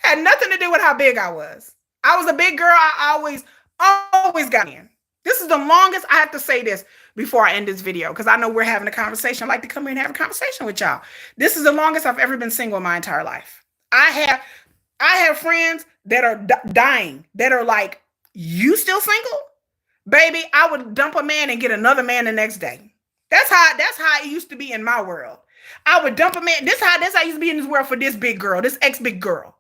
Had nothing to do with how big I was. I was a big girl. I always got in. This is the longest. I have to say this before I end this video because I know we're having a conversation. I like to come here and have a conversation with y'all. This is the longest I've ever been single in my entire life. I have friends that are dying, that are like, you still single? Baby, I would dump a man and get another man the next day. That's how it used to be in my world. I would dump a man. This how it used to be in this world for this big girl, this ex-big girl.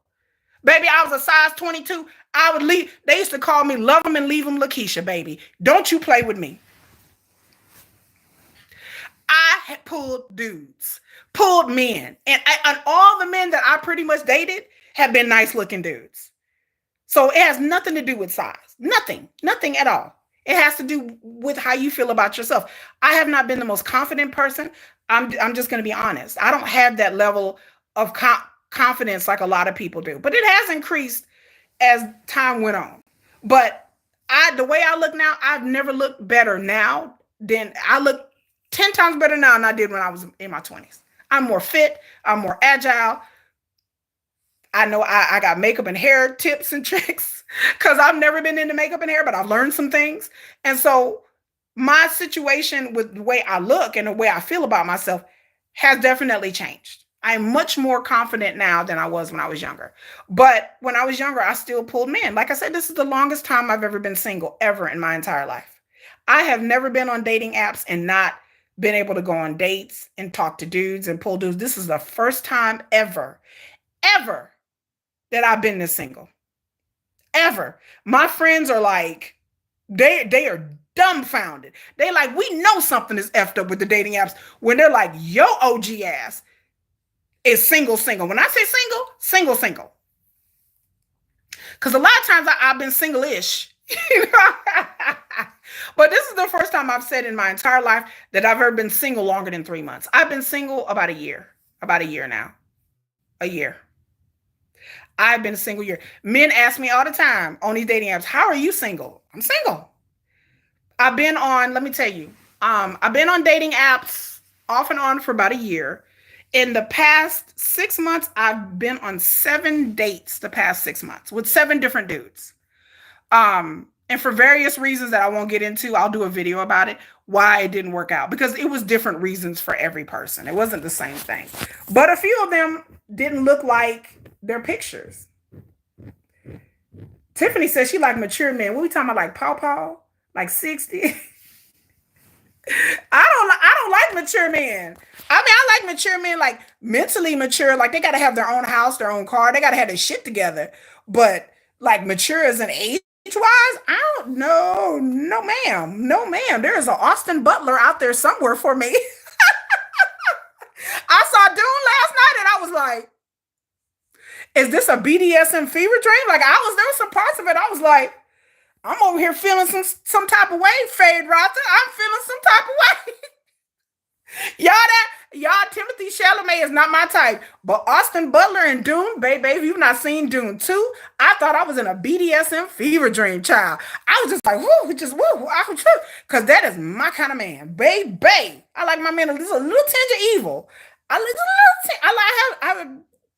Baby, I was a size 22. I would leave. They used to call me love them and leave them Lakeisha, baby. Don't you play with me. I had pulled dudes, pulled men. And all the men that I pretty much dated have been nice looking dudes. So it has nothing to do with size. Nothing at all. It has to do with how you feel about yourself. I have not been the most confident person. I'm just going to be honest. I don't have that level of confidence like a lot of people do. But it has increased as time went on. But the way I look now, I've never looked better now than I look 10 times better now than I did when I was in my 20s. I'm more fit. I'm more agile. I know I got makeup and hair tips and tricks because I've never been into makeup and hair, but I've learned some things. And so my situation with the way I look and the way I feel about myself has definitely changed. I'm much more confident now than I was when I was younger. But when I was younger, I still pulled men. Like I said, this is the longest time I've ever been single ever in my entire life. I have never been on dating apps and not been able to go on dates and talk to dudes and pull dudes. This is the first time ever that I've been this single. Ever. My friends are like, they are dumbfounded. They like, we know something is effed up with the dating apps when they're like, yo, OG ass is single. When I say single. Because a lot of times I've been single-ish. But this is the first time I've said in my entire life that I've ever been single longer than 3 months. I've been single about a year now. A year. I've been single a year. Men ask me all the time on these dating apps, how are you single? I'm single. I've been on, let me tell you, I've been on dating apps off and on for about a year. In the past 6 months, I've been on 7 dates the past 6 months with 7 different dudes. And for various reasons that I won't get into, I'll do a video about it, why it didn't work out. Because it was different reasons for every person. It wasn't the same thing. But a few of them didn't look like their pictures. Tiffany says she like mature men. What are we talking about, like Paw? Like 60? I don't like mature men. I mean, I like mature men, like mentally mature. Like they got to have their own house, their own car. They got to have their shit together. But like mature as an age wise, I don't know. No, ma'am. No, ma'am. There is an Austin Butler out there somewhere for me. I saw Dune last night and I was like, is this a BDSM fever dream? Like there was some parts of it. I was like, I'm over here feeling some type of way, Fade Rother. I'm feeling some type of way. Y'all, Timothy Chalamet is not my type. But Austin Butler and Dune, baby, if you've not seen Dune 2, I thought I was in a BDSM fever dream, child. I was just like, woo, because that is my kind of man, baby. I like my man a little tinge of evil. I like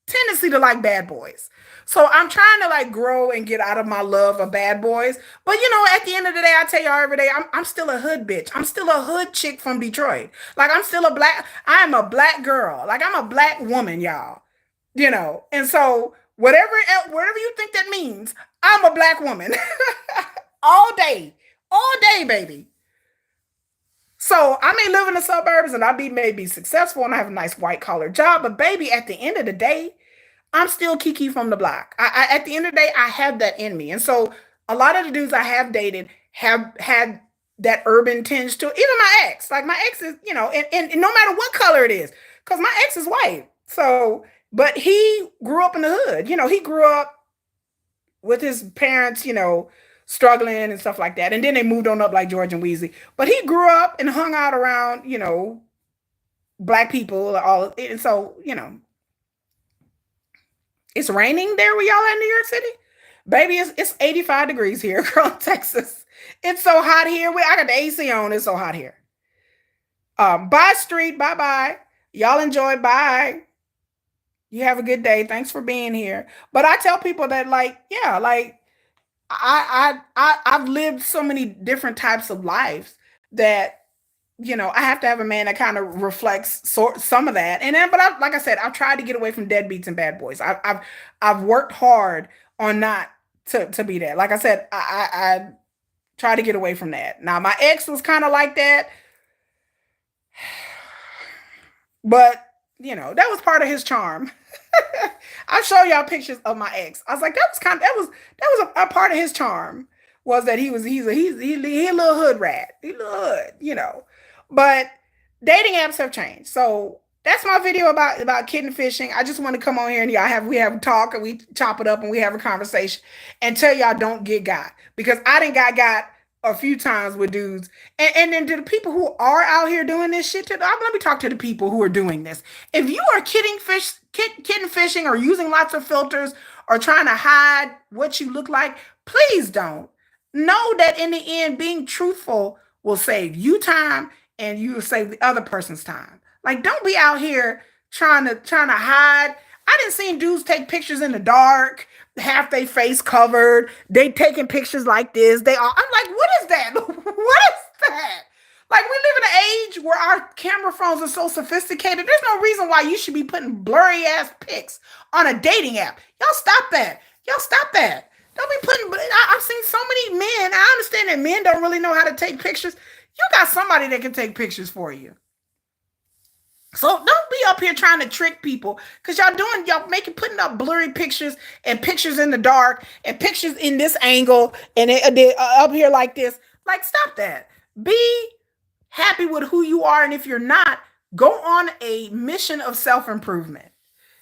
tendency to like bad boys. So I'm trying to like grow and get out of my love of bad boys. But you know, at the end of the day, I tell y'all every day, I'm still a hood bitch. I'm still a hood chick from Detroit. Like I'm still a black, I am a black girl. Like I'm a black woman, y'all. You know, and so whatever you think that means, I'm a black woman. All day, baby. So I may live in the suburbs and I be maybe successful and I have a nice white collar job, but baby, at the end of the day, I'm still Kiki from the block. At the end of the day, I have that in me. And so a lot of the dudes I have dated have had that urban tinge to it. Even my ex. Like my ex is, you know, and no matter what color it is, because my ex is white. So, but he grew up in the hood. You know, he grew up with his parents, you know, struggling and stuff like that. And then they moved on up like George and Weasley. But he grew up and hung out around, you know, black people, all and so, you know, it's raining there where y'all in New York City? Baby, it's 85 degrees here, girl, in Texas. It's so hot here. I got the AC on. It's so hot here. Bye, street. Bye bye. Y'all enjoy. Bye. You have a good day. Thanks for being here. But I tell people that, like, yeah, like I've lived so many different types of lives that I have to have a man that kind of reflects some of that. And then, but like I said, I've tried to get away from deadbeats and bad boys. I've worked hard on not to be that. Like I said, I try to get away from that. Now my ex was kind of like that, but that was part of his charm. I'll show y'all pictures of my ex. I was like, that was a part of his charm, was that he a little hood rat. He a little hood. But dating apps have changed. So that's my video about kitten fishing. I just want to come on here and we have a talk and we chop it up and we have a conversation and tell y'all don't get got, because I didn't got a few times with dudes. And then to the people who are out here doing this shit, let me talk to the people who are doing this. If you are kitten fishing or using lots of filters or trying to hide what you look like, please don't. Know that in the end, being truthful will save you time and you will save the other person's time. Like, don't be out here trying to hide. I didn't see dudes take pictures in the dark, half their face covered. They taking pictures like this. I'm like, what is that? What is that? Like, we live in an age where our camera phones are so sophisticated. There's no reason why you should be putting blurry ass pics on a dating app. Y'all stop that. Y'all stop that. Don't be putting. I've seen so many men. I understand that men don't really know how to take pictures. You got somebody that can take pictures for you. So don't be up here trying to trick people, because y'all putting up blurry pictures and pictures in the dark and pictures in this angle and they up here like this. Like, stop that. Be happy with who you are, and if you're not, go on a mission of self-improvement.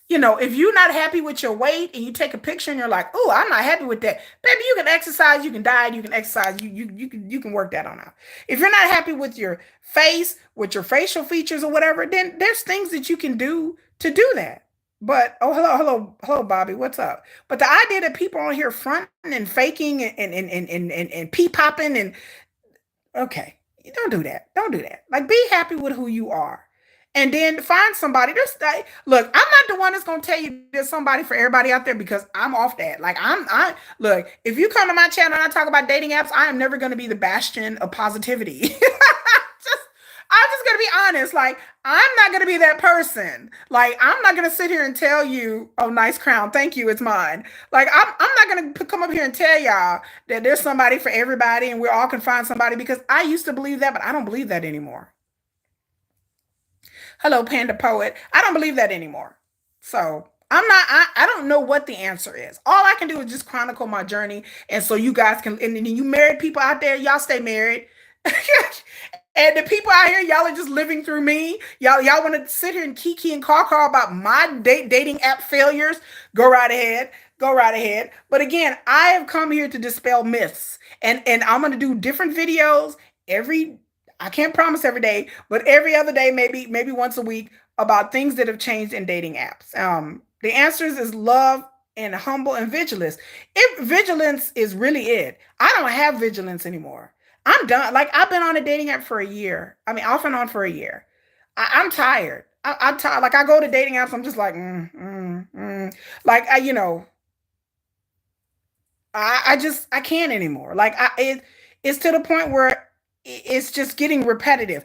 If you're not happy with your weight and you take a picture and you're like, oh, I'm not happy with that, baby, you can exercise, you can diet, you can exercise, you can work that on out. If you're not happy with your face, with your facial features or whatever, then there's things that you can do to do that. But hello, Bobby, what's up? But the idea that people on here fronting and faking and pee popping and okay, don't do that. Don't do that. Like, be happy with who you are. And then find somebody. Look, I'm not the one that's gonna tell you there's somebody for everybody out there, because I'm off that. Like, I look, if you come to my channel and I talk about dating apps, I am never gonna be the bastion of positivity. I'm just gonna be honest. Like, I'm not gonna be that person. Like, I'm not gonna sit here and tell you, oh, nice crown, thank you, it's mine. Like, I'm not gonna come up here and tell y'all that there's somebody for everybody and we all can find somebody, because I used to believe that, but I don't believe that anymore. Hello, Panda Poet. I don't believe that anymore. So I don't know what the answer is. All I can do is just chronicle my journey. And so you guys can, and then you married people out there, y'all stay married. And the people out here, y'all are just living through me. Y'all want to sit here and kiki and caw about my dating app failures. Go right ahead. Go right ahead. But again, I have come here to dispel myths. And I'm going to do different videos I can't promise every day, but every other day, maybe once a week, about things that have changed in dating apps. The answers is love and humble and vigilance. If vigilance is really it, I don't have vigilance anymore. I'm done. Like, I've been on a dating app for a year. I mean, off and on for a year. I'm tired. I'm tired. Like, I go to dating apps, I'm just like, Like I can't anymore. Like it's to the point where it's just getting repetitive.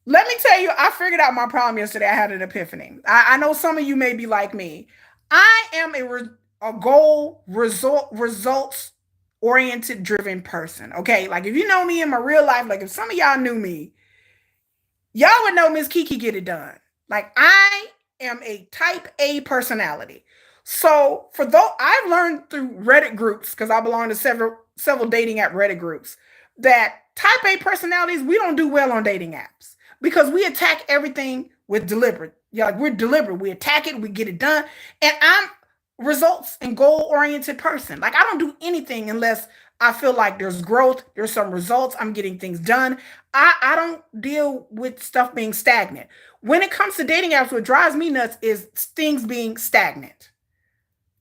Let me tell you, I figured out my problem yesterday. I had an epiphany. I know some of you may be like me. I am a goal results oriented driven person. Okay, like if you know me in my real life, like if some of y'all knew me, y'all would know Miss Kiki get it done. Like I am a type A personality. So for though I've learned through Reddit groups, because I belong to several dating app Reddit groups, that type A personalities, we don't do well on dating apps because we attack everything with deliberate. Yeah, like we're deliberate. We attack it, we get it done. And I'm results and goal oriented person. Like I don't do anything unless I feel like there's growth, there's some results, I'm getting things done. I don't deal with stuff being stagnant. When it comes to dating apps, what drives me nuts is things being stagnant.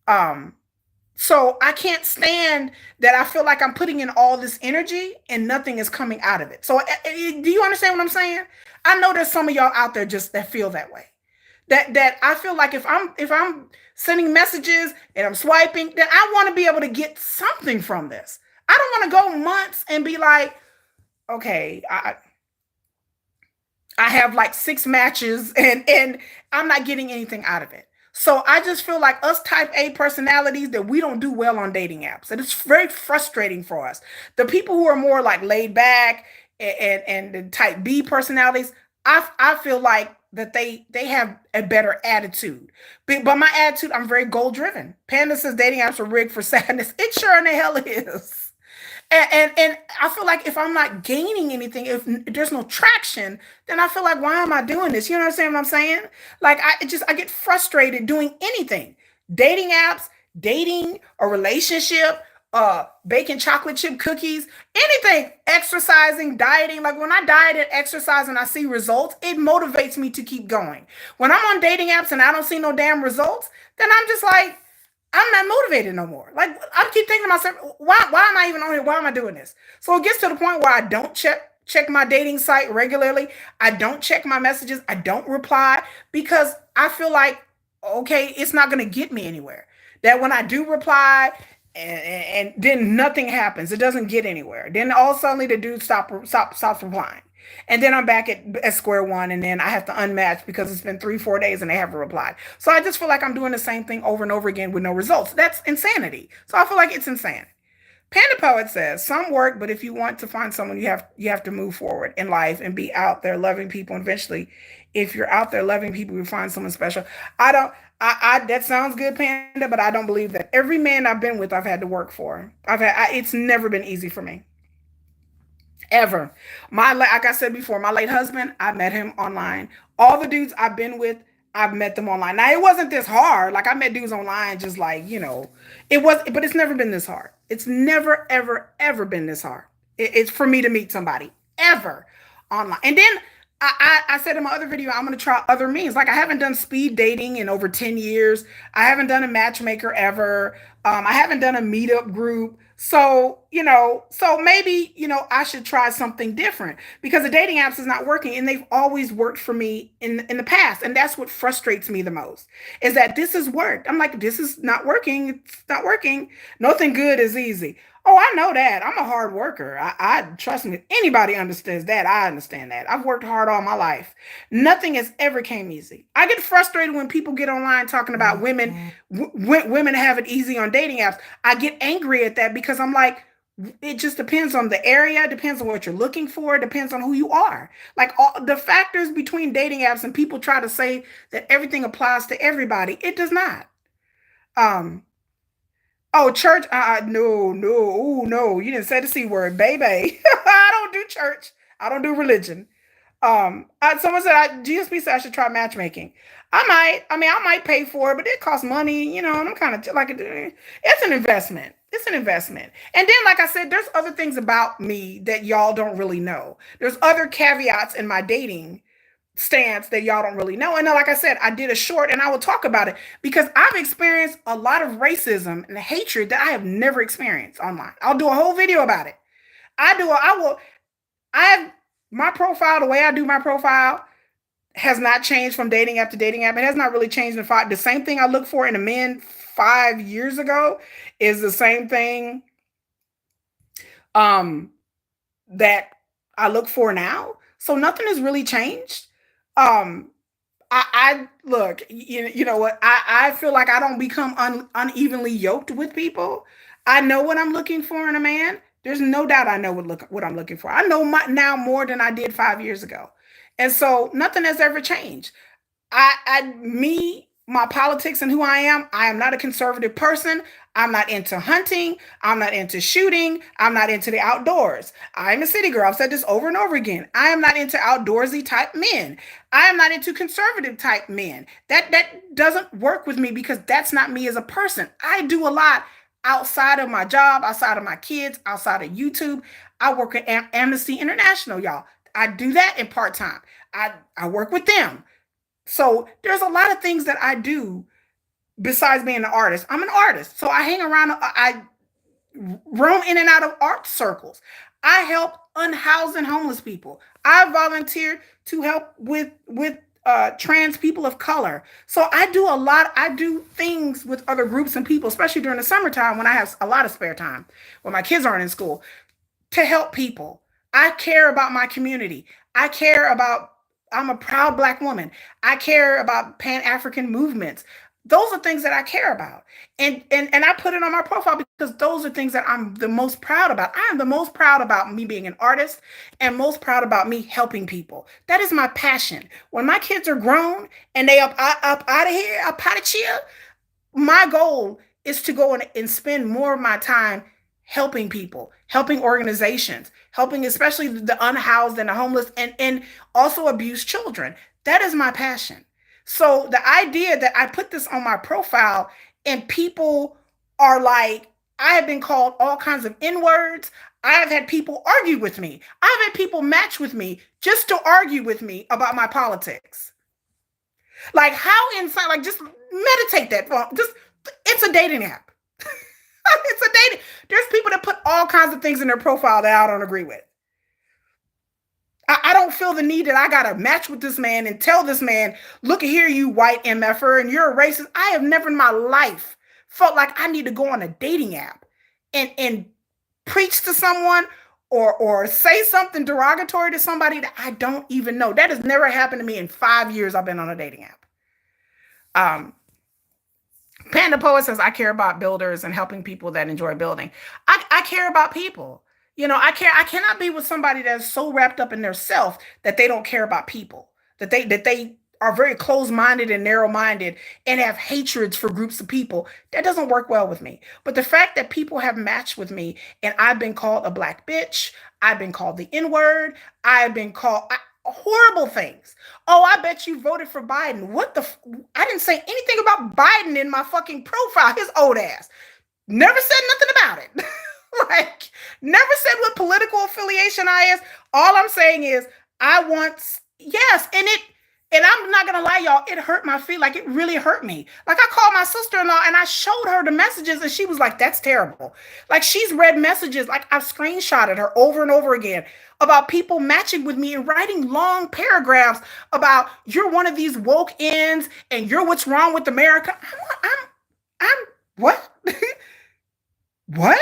Um, so I can't stand that I feel like I'm putting in all this energy and nothing is coming out of it. So do you understand what I'm saying? I know there's some of y'all out there just that feel that way. That I feel like if I'm sending messages and I'm swiping, then I want to be able to get something from this. I don't want to go months and be like, okay, I have like 6 matches and I'm not getting anything out of it. So I just feel like us type A personalities that we don't do well on dating apps. And it's very frustrating for us. The people who are more like laid back and the type B personalities, I feel like that they have a better attitude. But my attitude, I'm very goal driven. Panda says dating apps are rigged for sadness. It sure in the hell is. And I feel like if I'm not gaining anything, if there's no traction, then I feel like why am I doing this? You understand what I'm saying? Like I get frustrated doing anything. Dating apps, dating, a relationship, baking chocolate chip cookies, anything, exercising, dieting. Like when I diet and exercise and I see results, it motivates me to keep going. When I'm on dating apps and I don't see no damn results, then I'm just like, I'm not motivated no more. Like I keep thinking to myself, why am I even on here? Why am I doing this? So it gets to the point where I don't check my dating site regularly. I don't check my messages. I don't reply because I feel like okay, it's not going to get me anywhere. That when I do reply and then nothing happens, it doesn't get anywhere. Then all suddenly the dude stops replying. And then I'm back at square one, and then I have to unmatch because it's been 3, 4 days and they haven't replied. So I just feel like I'm doing the same thing over and over again with no results. That's insanity. So I feel like it's insane. Panda Poet says some work, but if you want to find someone, you have to move forward in life and be out there loving people. And eventually, if you're out there loving people, you find someone special. I don't. I that sounds good, Panda, but I don't believe that. Every man I've been with, I've had to work for. It's never been easy for me ever. Like I said before, my late husband, I met him online. All the dudes I've been with, I've met them online. Now it wasn't this hard. Like I met dudes online, just like it was. But it's never been this hard. It's never, ever, ever been this hard. It's for me to meet somebody ever online. And then I said in my other video, I'm going to try other means. Like I haven't done speed dating in over 10 years. I haven't done a matchmaker ever. I haven't done a meetup group. So maybe, I should try something different because the dating apps is not working and they've always worked for me in the past. And that's what frustrates me the most is that this has worked. I'm like, this is not working. It's not working. Nothing good is easy. Oh, I know that. I'm a hard worker. I trust me. Anybody understands that. I understand that. I've worked hard all my life. Nothing has ever came easy. I get frustrated when people get online talking about women have it easy on dating apps. I get angry at that because I'm like, it just depends on the area, depends on what you're looking for, depends on who you are. Like all the factors between dating apps and people try to say that everything applies to everybody. It does not. Um, Oh, church? No, no, oh, no. You didn't say the C word, baby. I don't do church. I don't do religion. Someone said GSP said I should try matchmaking. I might. I mean, I might pay for it, but it costs money, and I'm kind of like it's an investment. It's an investment. And then, like I said, there's other things about me that y'all don't really know. There's other caveats in my dating stance that y'all don't really know. And like I said, I did a short and I will talk about it because I've experienced a lot of racism and hatred that I have never experienced online. I'll do a whole video about it. I have my profile, the way I do my profile. has not changed from dating app to dating app. It has not really changed in five. The same thing I look for in a man 5 years ago is the same thing um that I look for now. So nothing has really changed. Um I look, you know what? I feel like I don't become unevenly yoked with people. I know what I'm looking for in a man. There's no doubt I know what I'm looking for. I know now more than I did 5 years ago. And so nothing has ever changed. My politics and who I am not a conservative person. I'm not into hunting. I'm not into shooting. I'm not into the outdoors. I'm a city girl. I've said this over and over again. I am not into outdoorsy type men. I am not into conservative type men. That doesn't work with me because that's not me as a person. I do a lot outside of my job, outside of my kids, outside of YouTube. I work at Amnesty International, y'all. I do that in part time. I work with them. So there's a lot of things that I do besides being an artist. I'm an artist. So I hang around, I roam in and out of art circles. I help unhoused and homeless people. I volunteer to help with trans people of color. So I do a lot. I do things with other groups and people, especially during the summertime when I have a lot of spare time, when my kids aren't in school, to help people. I care about my community. I care about, I'm a proud Black woman. I care about Pan African movements. Those are things that I care about. And I put it on my profile because those are things that I'm the most proud about. I am the most proud about me being an artist and most proud about me helping people. That is my passion. When my kids are grown and they up out of here, up out of here, my goal is to go and spend more of my time helping people, helping organizations, helping especially the unhoused and the homeless and also abused children. That is my passion. So the idea that I put this on my profile and people are like, I have been called all kinds of N words. I have had people argue with me. I've had people match with me just to argue with me about my politics. Like how inside, like just meditate that. Just it's a dating app. It's a dating. There's people that put all kinds of things in their profile that I don't agree with. I don't feel the need that I gotta match with this man and tell this man, look at here, you white MFer, and you're a racist. I have never in my life felt like I need to go on a dating app and preach to someone or say something derogatory to somebody that I don't even know. That has never happened to me in 5 years I've been on a dating app. Um, Panda Poet says, I care about builders and helping people that enjoy building. I care about people. You know, I care. I cannot be with somebody that's so wrapped up in their self that they don't care about people, that they are very closed-minded and narrow-minded and have hatreds for groups of people. That doesn't work well with me. But the fact that people have matched with me and I've been called a black bitch, I've been called the N-word, I've been called horrible things. Oh, I bet you voted for Biden. What the? I didn't say anything about Biden in my fucking profile. His old ass. Never said nothing about it. Like, never said what political affiliation I is. All I'm saying is, I want, yes, and I'm not gonna lie, y'all, it hurt my feet. Like, it really hurt me. Like, I called my sister-in-law and I showed her the messages, and she was like, that's terrible. Like, she's read messages, like, I've screenshotted her over and over again about people matching with me and writing long paragraphs about you're one of these woke ends and you're what's wrong with America. I'm what? What?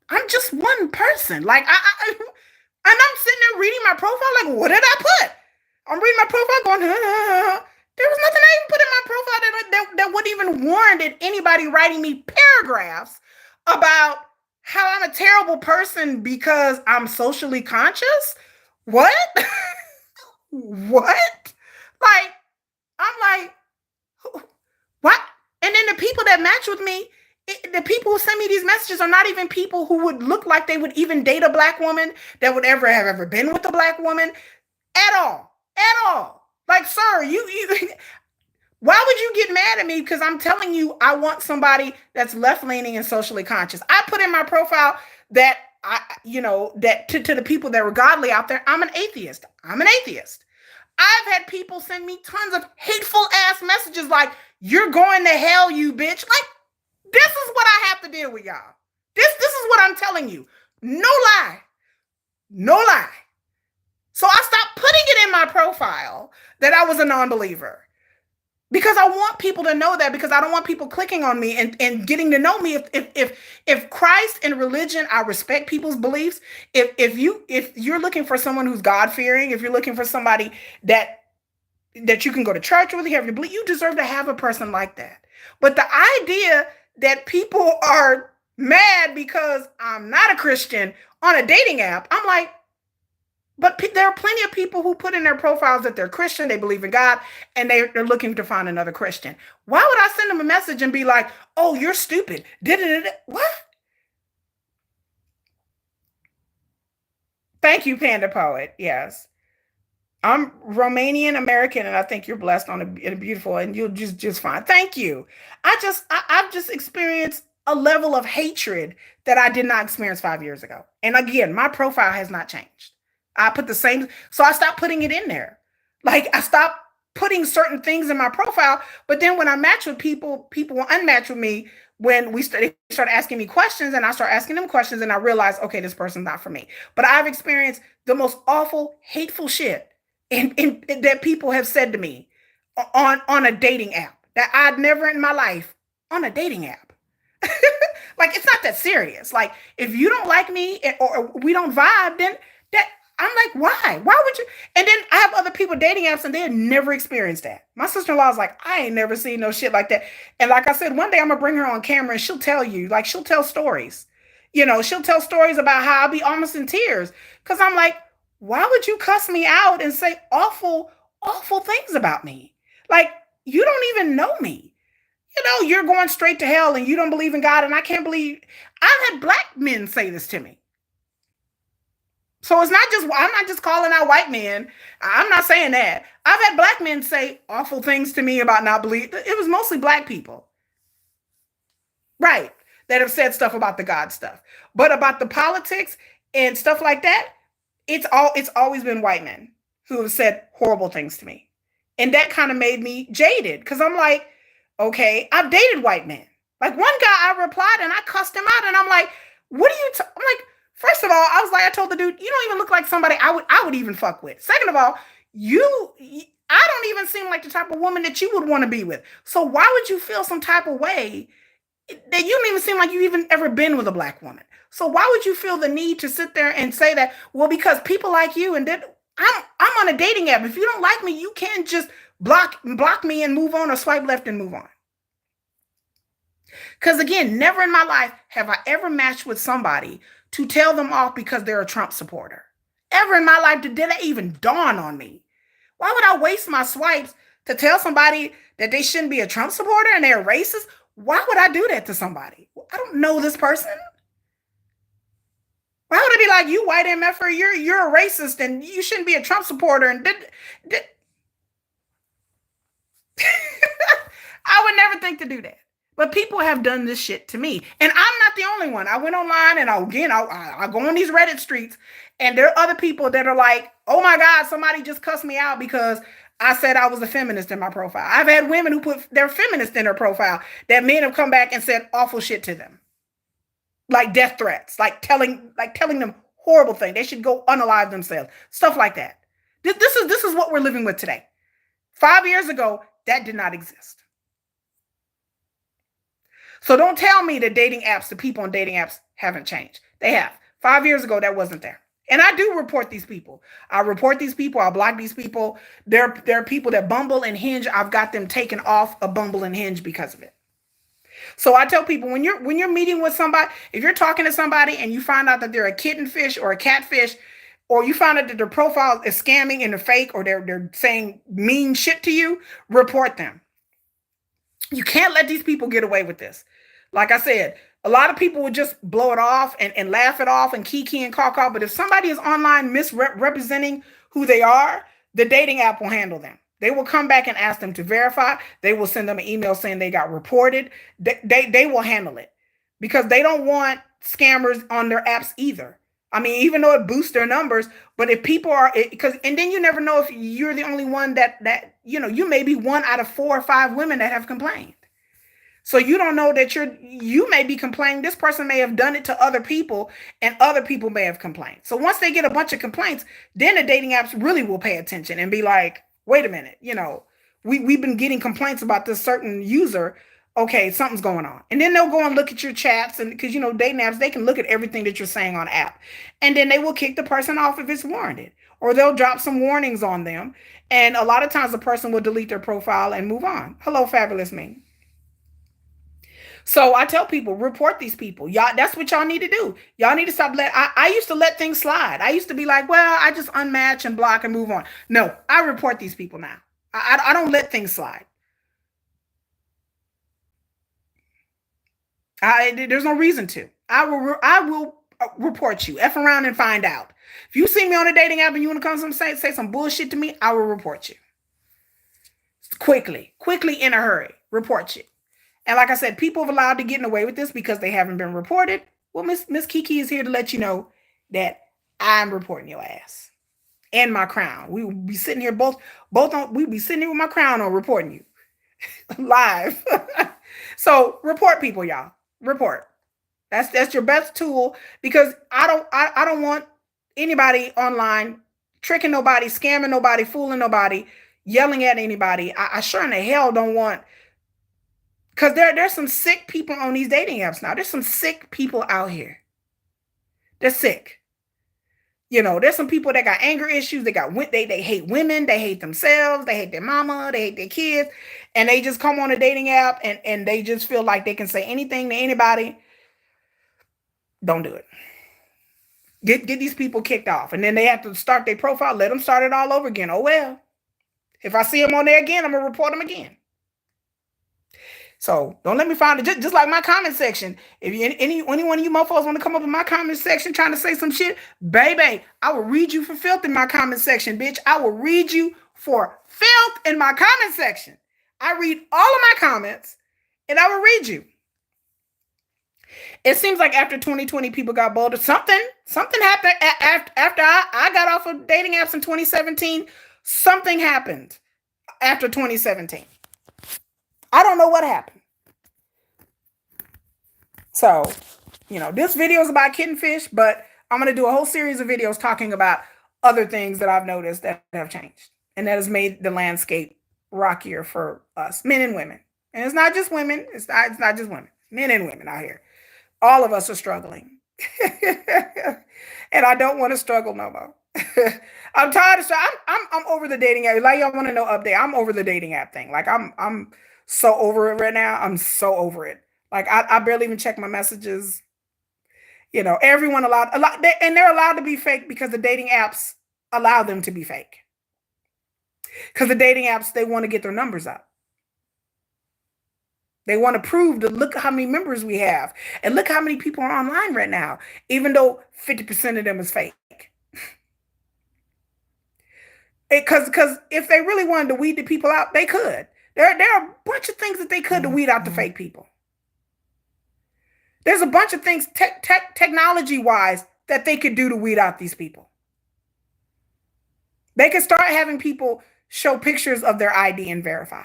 I'm just one person. Like and I'm sitting there reading my profile. Like, what did I put? I'm reading my profile, going, there was nothing I even put in my profile that would even warranted anybody writing me paragraphs about how I'm a terrible person because I'm socially conscious. What? What? Like, I'm like, what? And then the people that match with me, the people who send me these messages are not even people who would look like they would even date a black woman, that would ever have ever been with a black woman at all. At all. Like, sir, you why would you get mad at me? Because I'm telling you, I want somebody that's left-leaning and socially conscious. I put in my profile that that to the people that were godly out there, I'm an atheist. I'm an atheist. I've had people send me tons of hateful ass messages like, you're going to hell, you bitch. Like, this is what I have to deal with, y'all. This is what I'm telling you. No lie. No lie. So I stopped putting it in my profile that I was a non-believer because I want people to know that, because I don't want people clicking on me and getting to know me. If Christ and religion, I respect people's beliefs. If you're looking for someone who's God fearing, if you're looking for somebody that you can go to church with, you have your belief, you deserve to have a person like that. But the idea that people are mad because I'm not a Christian on a dating app, I'm like, but there are plenty of people who put in their profiles that they're Christian, they believe in God, and they're looking to find another Christian. Why would I send them a message and be like, oh, you're stupid? What? Thank you, Panda Poet. Yes. I'm Romanian American, and I think you're blessed in a beautiful, and you'll just fine. Thank you. I've just experienced a level of hatred that I did not experience 5 years ago. And again, my profile has not changed. I put the same, so I stopped putting it in there. Like I stopped putting certain things in my profile, but then when I match with people, people will unmatch with me when they start asking me questions, and I start asking them questions, and I realize, okay, this person's not for me. But I've experienced the most awful, hateful shit and that people have said to me on a dating app that I'd never in my life on a dating app. Like it's not that serious. Like if you don't like me or we don't vibe, then that I'm like, why? Why would you? And then I have other people dating apps and they had never experienced that. My sister-in-law is like, I ain't never seen no shit like that. And like I said, one day I'm gonna bring her on camera and she'll tell you, like she'll tell stories. She'll tell stories about how I'll be almost in tears. Cause I'm like, why would you cuss me out and say awful, awful things about me? Like, you don't even know me. You're going straight to hell and you don't believe in God. And I can't believe I've had black men say this to me. So I'm not just calling out white men. I'm not saying that. I've had black men say awful things to me about not believing. It was mostly black people. Right. That have said stuff about the God stuff. But about the politics and stuff like that, it's always been white men who have said horrible things to me. And that kind of made me jaded because I'm like, okay, I've dated white men. Like one guy I replied and I cussed him out and I'm like, what are you I'm like, first of all, I was like, I told the dude, you don't even look like somebody I would even fuck with. Second of all, I don't even seem like the type of woman that you would want to be with. So why would you feel some type of way that you don't even seem like you even ever been with a black woman? So why would you feel the need to sit there and say that? Well, because people like you, and then I'm on a dating app. If you don't like me, you can't just block me and move on, or swipe left and move on. Because again, never in my life have I ever matched with somebody to tell them off because they're a Trump supporter. Ever in my life did that even dawn on me. Why would I waste my swipes to tell somebody that they shouldn't be a Trump supporter and they're racist? Why would I do that to somebody? I don't know this person. Why would I be like, you white MFer, you're a racist and you shouldn't be a Trump supporter? And I would never think to do that. But people have done this shit to me. And I'm not the only one. I went online and I go on these Reddit streets and there are other people that are like, oh my God, somebody just cussed me out because I said I was a feminist in my profile. I've had women who put their feminist in their profile that men have come back and said awful shit to them. Like death threats, like telling them horrible things. They should go unalive themselves. Stuff like that. This is what we're living with today. 5 years ago, that did not exist. So don't tell me that the people on dating apps haven't changed. They have. 5 years ago, that wasn't there. And I do report these people. I report these people. I block these people. There are people that Bumble and Hinge. I've got them taken off of Bumble and Hinge because of it. So I tell people when you're meeting with somebody, if you're talking to somebody and you find out that they're a kittenfish or a catfish, or you find out that their profile is scamming and they're fake, or they're saying mean shit to you, report them. You can't let these people get away with this. Like I said, a lot of people would just blow it off and laugh it off and kiki and caw. But if somebody is online misrepresenting who they are, the dating app will handle them. They will come back and ask them to verify. They will send them an email saying they got reported. They will handle it because they don't want scammers on their apps either. I mean, even though it boosts their numbers, but if people are, and then you never know if you're the only one that you may be one out of 4 or 5 women that have complained. So you don't know that you may be complaining. This person may have done it to other people and other people may have complained. So once they get a bunch of complaints, then the dating apps really will pay attention and be like, wait a minute, we've been getting complaints about this certain user. Okay, something's going on. And then they'll go and look at your chats, and because dating apps, they can look at everything that you're saying on app. And then they will kick the person off if it's warranted. Or they'll drop some warnings on them. And a lot of times the person will delete their profile and move on. Hello, fabulous me. So I tell people, report these people. Y'all, that's what y'all need to do. Y'all need to stop I used to let things slide. I used to be like, well, I just unmatch and block and move on. No, I report these people now. I don't let things slide. There's no reason to. I will report you. F around and find out. If you see me on a dating app and you want to come say some bullshit to me, I will report you. Quickly in a hurry. Report you. And like I said, people have allowed to get away with this because they haven't been reported. Well, Miss Kiki is here to let you know that I'm reporting your ass and my crown. We will be sitting here we'll be sitting here with my crown on reporting you live. So report people, y'all. Report. That's your best tool, because I don't want anybody online tricking nobody, scamming nobody, fooling nobody, yelling at anybody. I sure in the hell don't want. Because there's some sick people on these dating apps now. There's some sick people out here. They're sick. There's some people that got anger issues. They hate women. They hate themselves. They hate their mama. They hate their kids. And they just come on a dating app and they just feel like they can say anything to anybody. Don't do it. Get these people kicked off. And then they have to start their profile. Let them start it all over again. Oh, well. If I see them on there again, I'm going to report them again. So don't let me find it. Just like my comment section. If any one of you mofos want to come up in my comment section trying to say some shit, baby, I will read you for filth in my comment section, bitch. I will read you for filth in my comment section. I read all of my comments and I will read you. It seems like after 2020, people got bolder. Something happened after I got off of dating apps in 2017. Something happened after 2017. I don't know what happened. So, this video is about kittenfish, but I'm going to do a whole series of videos talking about other things that I've noticed that have changed and that has made the landscape rockier for us, men and women. And it's not just women. It's not just women. Men and women out here. All of us are struggling. And I don't want to struggle no more. I'm tired of I'm over the dating app. Like, y'all want to know update. I'm over the dating app thing. Like, I'm so over it right now. I'm so over it. Like, I barely even check my messages. Everyone and they're allowed to be fake because the dating apps allow them to be fake. Because the dating apps, they want to get their numbers up. They want to prove to look how many members we have and look how many people are online right now, even though 50% of them is fake. Because if they really wanted to weed the people out, they could. There are a bunch of things that they could to weed out the fake people. There's a bunch of things technology-wise that they could do to weed out these people. They could start having people show pictures of their ID and verify.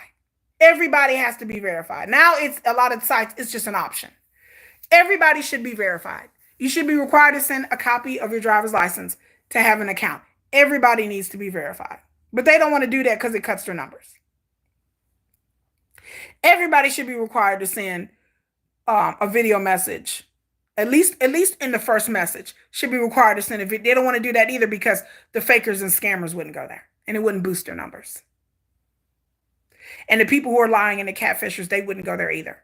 Everybody has to be verified. Now it's a lot of sites, it's just an option. Everybody should be verified. You should be required to send a copy of your driver's license to have an account. Everybody needs to be verified. But they don't want to do that because it cuts their numbers. Everybody should be required to send a video message. At least in the first message, should be required to send a video. They don't want to do that either because the fakers and scammers wouldn't go there. And it wouldn't boost their numbers. And the people who are lying and the catfishers, they wouldn't go there either.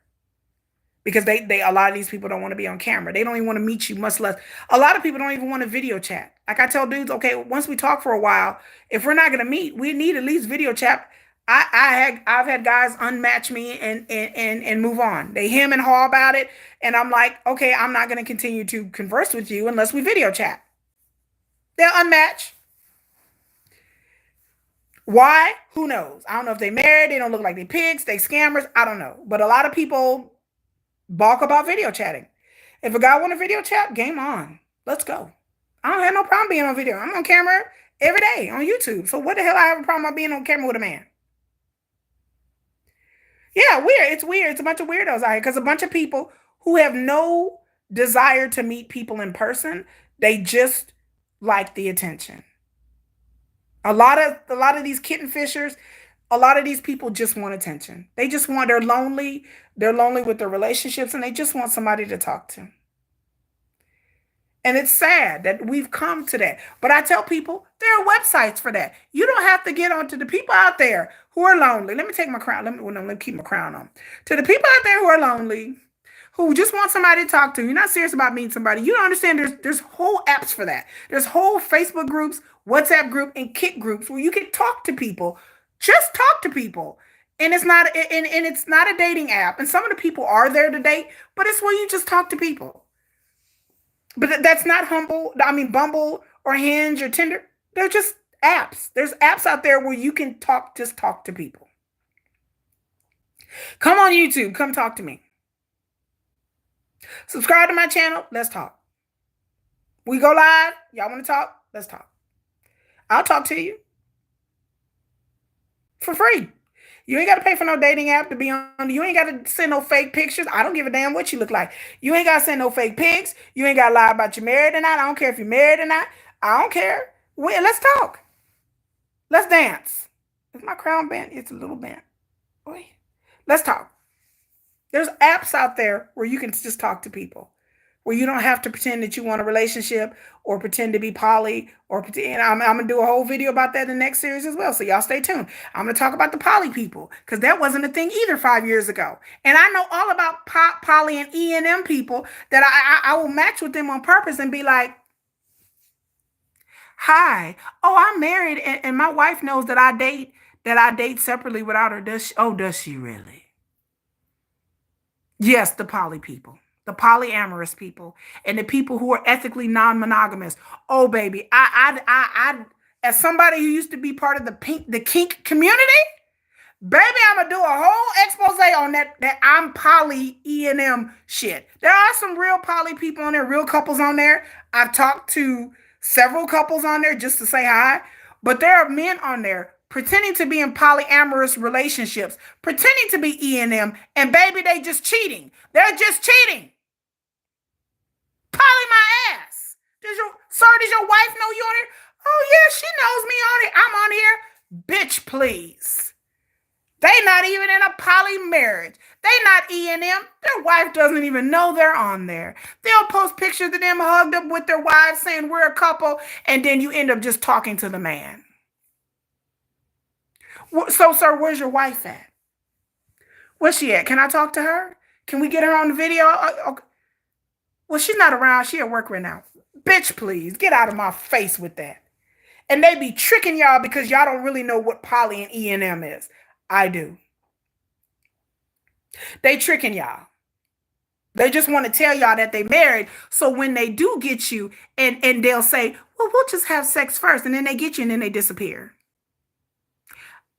Because a lot of these people don't want to be on camera. They don't even want to meet you, much less. A lot of people don't even want to video chat. Like I tell dudes, okay, once we talk for a while, if we're not going to meet, we need at least video chat. I've had guys unmatch me and move on. They hem and haw about it. And I'm like, okay, I'm not going to continue to converse with you unless we video chat. They'll unmatch. Why? Who knows? I don't know if they married. They don't look like they pigs. They scammers. I don't know. But a lot of people balk about video chatting. If a guy want a video chat, game on. Let's go. I don't have no problem being on video. I'm on camera every day on YouTube. So what the hell I have a problem about being on camera with a man? Yeah, weird. It's weird. It's a bunch of weirdos out here because a bunch of people who have no desire to meet people in person, they just like the attention. A lot of these kitten fishers, a lot of these people just want attention. They just want they're lonely. They're lonely with their relationships and they just want somebody to talk to. And it's sad that we've come to that. But I tell people there are websites for that. You don't have to get onto the people out there who are lonely. Let me take my crown. Let me keep my crown on. To the people out there who are lonely, who just want somebody to talk to. You're not serious about meeting somebody. You don't understand there's whole apps for that. There's whole Facebook groups, WhatsApp group, and Kit groups where you can talk to people. Just talk to people. And it's not a dating app. And some of the people are there to date, but it's where you just talk to people. But that's not humble. I mean, Bumble or Hinge or Tinder. They're just apps. There's apps out there where you can just talk to people. Come on YouTube. Come talk to me. Subscribe to my channel. Let's talk. We go live. Y'all want to talk? Let's talk. I'll talk to you for free. You ain't got to pay for no dating app to be on. You ain't got to send no fake pictures. I don't give a damn what you look like. You ain't got to send no fake pics. You ain't got to lie about you married or not. I don't care if you're married or not. I don't care. Let's talk. Let's dance. Is my crown bent? It's a little bent. Boy. Let's talk. There's apps out there where you can just talk to people, where you don't have to pretend that you want a relationship or pretend to be poly or pretend. I'm going to do a whole video about that in the next series as well. So y'all stay tuned. I'm going to talk about the poly people because that wasn't a thing either 5 years ago. And I know all about poly and E&M people that I will match with them on purpose and be like, hi, oh, I'm married and my wife knows that I date separately without her. Does she really? Yes, the poly people, the polyamorous people, and the people who are ethically non-monogamous. Oh, baby, as somebody who used to be part of the kink community, baby, I'm gonna do a whole expose on that I'm poly E&M shit. There are some real poly people on there, real couples on there. I've talked to several couples on there just to say hi, but there are men on there pretending to be in polyamorous relationships, pretending to be E&M, and baby, they just cheating. They're just cheating. Poly my ass. Does your wife know you on here? Oh yeah, she knows me on it. I'm on here. Bitch, please. They not even in a poly marriage. They not E&M. Their wife doesn't even know they're on there. They'll post pictures of them hugged up with their wives saying we're a couple, and then you end up just talking to the man. So, sir, where's your wife at? Where's she at? Can I talk to her? Can we get her on the video? Okay. Well, she's not around. She at work right now. Bitch, please, get out of my face with that. And they be tricking y'all because y'all don't really know what poly and E&M is. I do. They tricking y'all. They just want to tell y'all that they married. So when they do get you and they'll say, well, we'll just have sex first. And then they get you and then they disappear.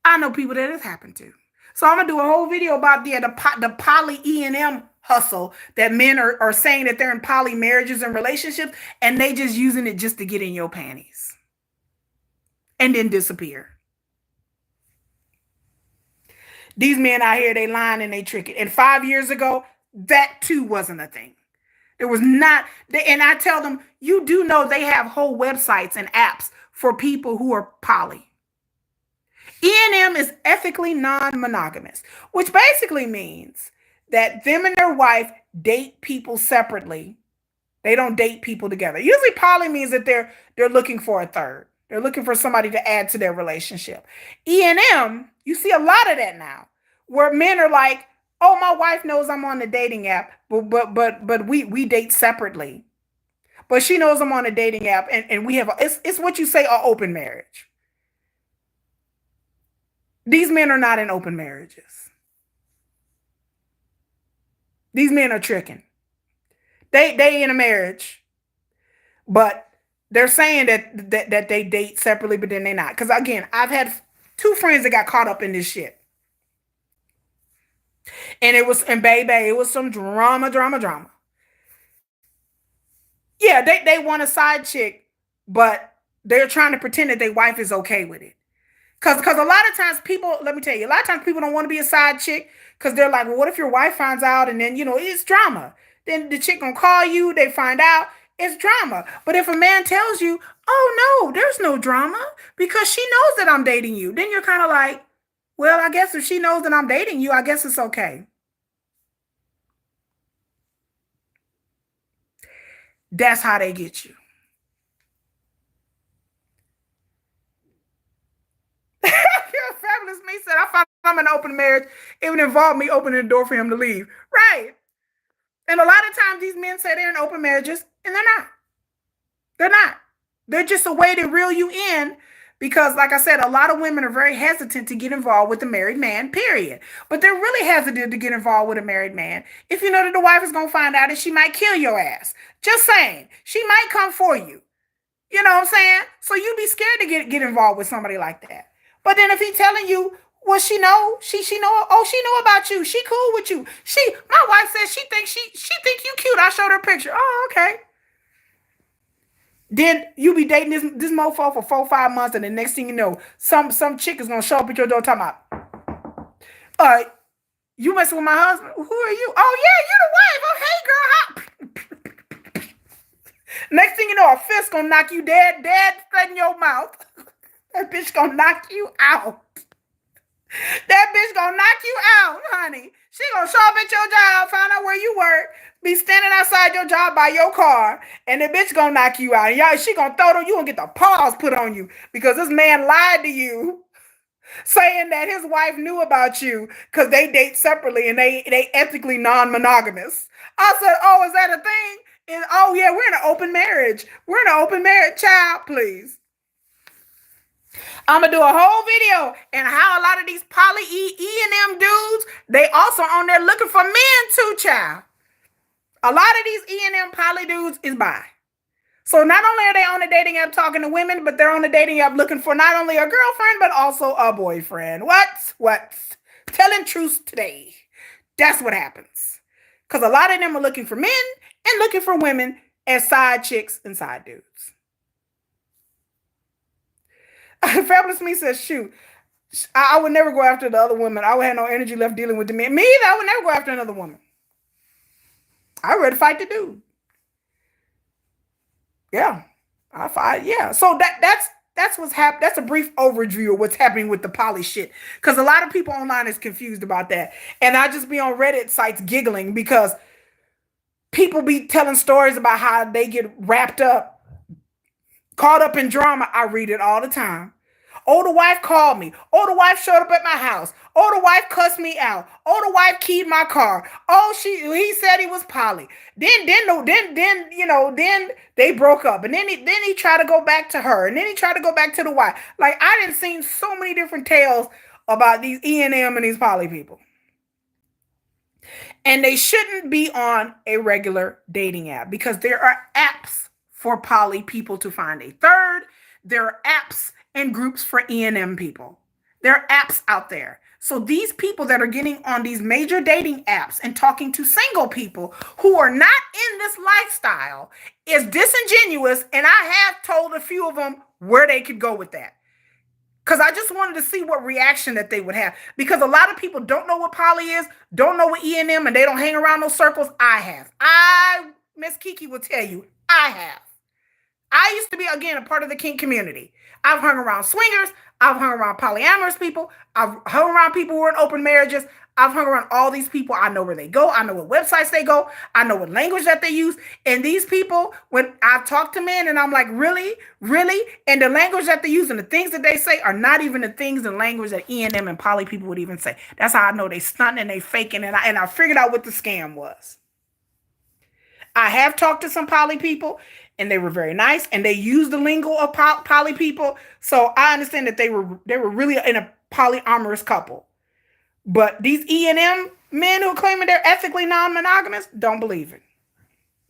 I know people that has happened to. So I'm going to do a whole video about the poly E&M hustle that men are saying that they're in poly marriages and relationships. And they just using it just to get in your panties. And then disappear. These men out here, they lying and they tricking. And 5 years ago, that too wasn't a thing. There was not, and I tell them, you do know they have whole websites and apps for people who are poly. E&M is ethically non-monogamous, which basically means that them and their wife date people separately. They don't date people together. Usually poly means that they're looking for a third. They're looking for somebody to add to their relationship. E&M, you see a lot of that now, where men are like, oh, my wife knows I'm on the dating app, but we date separately. But she knows I'm on a dating app, and we have it's what you say an open marriage. These men are not in open marriages. These men are tricking. They in a marriage, but they're saying that they date separately, but then they're not. Because again, I've had 2 friends that got caught up in this shit. And it was some drama. Yeah, they want a side chick, but they're trying to pretend that their wife is okay with it. Because a lot of times people, let me tell you, a lot of times people don't want to be a side chick Because they're like, well, what if your wife finds out and then, it's drama? Then the chick gonna call you, they find out, it's drama. But if a man tells you, oh no, there's no drama because she knows that I'm dating you, then you're kind of like, well, I guess if she knows that I'm dating you, I guess it's okay. That's how they get you. Fabulous me said, I found I'm in an open marriage. It would involve me opening the door for him to leave. Right. And a lot of times these men say they're in open marriages, and they're not. They're not. They're just a way to reel you in because, like I said, a lot of women are very hesitant to get involved with a married man, period. But they're really hesitant to get involved with a married man if you know that the wife is going to find out and she might kill your ass. Just saying. She might come for you. You know what I'm saying? So you'd be scared to get involved with somebody like that. But then if he's telling you, well, she know, she know, oh, she know about you. She cool with you. My wife says she think you cute. I showed her a picture. Oh, okay. Then you be dating this mofo for 4 5 months, and the next thing you know, some chick is gonna show up at your door talking about, uh, you messing with my husband? Who are you? Oh yeah, you the wife. Oh hey girl, next thing you know, a fist gonna knock you dead straight in your mouth. That bitch gonna knock you out. That bitch gonna knock you out, honey. She gonna show up at your job, find out where you work, be standing outside your job by your car, and the bitch gonna knock you out. And y'all, she gonna throw it on you and get the paws put on you because this man lied to you, saying that his wife knew about you because they date separately and they ethically non-monogamous. I said, oh, is that a thing? And oh yeah, we're in an open marriage. We're in an open marriage, child, please. I'm gonna do a whole video and how a lot of these poly E&M dudes, they also on there looking for men too, child. A lot of these E&M poly dudes is bi. So not only are they on the dating app talking to women, but they're on the dating app looking for not only a girlfriend, but also a boyfriend. What? Telling truth today. That's what happens. Because a lot of them are looking for men and looking for women as side chicks and side dudes. Fabulous Me says, shoot, I would never go after the other woman. I would have no energy left dealing with the men. Me either. I would never go after another woman. I'd rather fight the dude. Yeah. I fight. Yeah. So that's what's happening. That's a brief overview of what's happening with the poly shit. Because a lot of people online is confused about that. And I just be on Reddit sites giggling because people be telling stories about how they get wrapped up, caught up in drama. I read it all the time. Oh, the wife called me. Oh, the wife showed up at my house. Oh, the wife cussed me out. Oh, the wife keyed my car. Oh, he said he was poly. Then they broke up, and then he tried to go back to her, and then he tried to go back to the wife. Like I didn't seen so many different tales about these E&M and these poly people, and they shouldn't be on a regular dating app because there are apps for poly people to find a third. There are apps and groups for E&M people. There are apps out there. So these people that are getting on these major dating apps and talking to single people who are not in this lifestyle is disingenuous. And I have told a few of them where they could go with that. Because I just wanted to see what reaction that they would have. Because a lot of people don't know what poly is, don't know what E&M, and they don't hang around those circles. I have. Miss Kiki will tell you, I have. I used to be, again, a part of the kink community. I've hung around swingers. I've hung around polyamorous people. I've hung around people who are in open marriages. I've hung around all these people. I know where they go. I know what websites they go. I know what language that they use. And these people, when I've talked to men and I'm like, really? Really? And the language that they use and the things that they say are not even the things and language that E&M and poly people would even say. That's how I know they stunting and they faking. And I figured out what the scam was. I have talked to some poly people and they were very nice and they used the lingo of poly people. So I understand that they were really in a polyamorous couple. But these E&M men who are claiming they're ethically non-monogamous, don't believe it.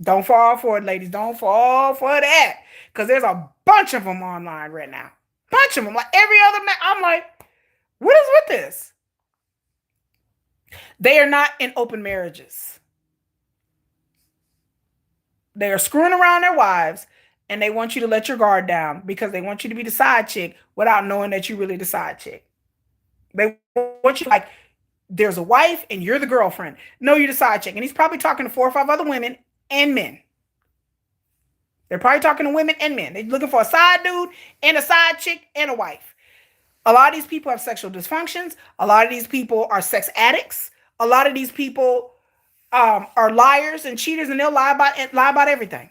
Don't fall for it, ladies. Don't fall for that. Because there's a bunch of them online right now. Bunch of them. Like every other man. I'm like, what is with this? They are not in open marriages. They are screwing around their wives and they want you to let your guard down because they want you to be the side chick without knowing that you're really the side chick. They want you like, There's a wife and you're the girlfriend. No, you're the side chick. And he's probably talking to 4 or 5 other women and men. They're probably talking to women and men. They're looking for a side dude and a side chick and a wife. A lot of these people have sexual dysfunctions. A lot of these people are sex addicts. A lot of these people are liars and cheaters, and they'll lie about everything.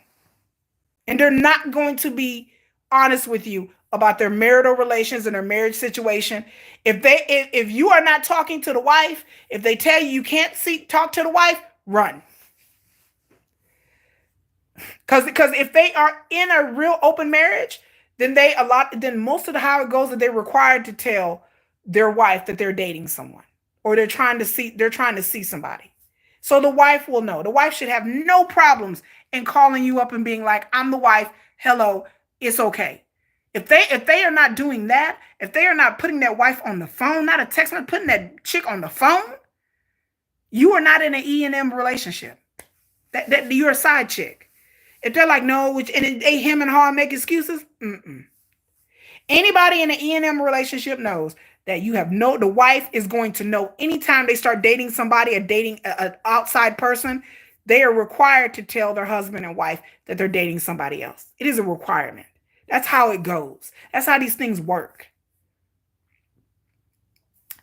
And they're not going to be honest with you about their marital relations and their marriage situation. If you are not talking to the wife, if they tell you you can't talk to the wife, run. Because if they are in a real open marriage, then most of the how it goes that they're required to tell their wife that they're dating someone or they're trying to see somebody. So the wife will know. The wife should have no problems in calling you up and being like, I'm the wife. Hello, it's okay. If they are not doing that, if they are not putting that wife on the phone, not a text, not putting that chick on the phone, you are not in an E&M relationship. That you're a side chick. If they're like, no, and they him and her make excuses, Anybody in an E&M relationship knows that the wife is going to know anytime they start dating somebody or dating an outside person, they are required to tell their husband and wife that they're dating somebody else. It is a requirement. That's how it goes. That's how these things work.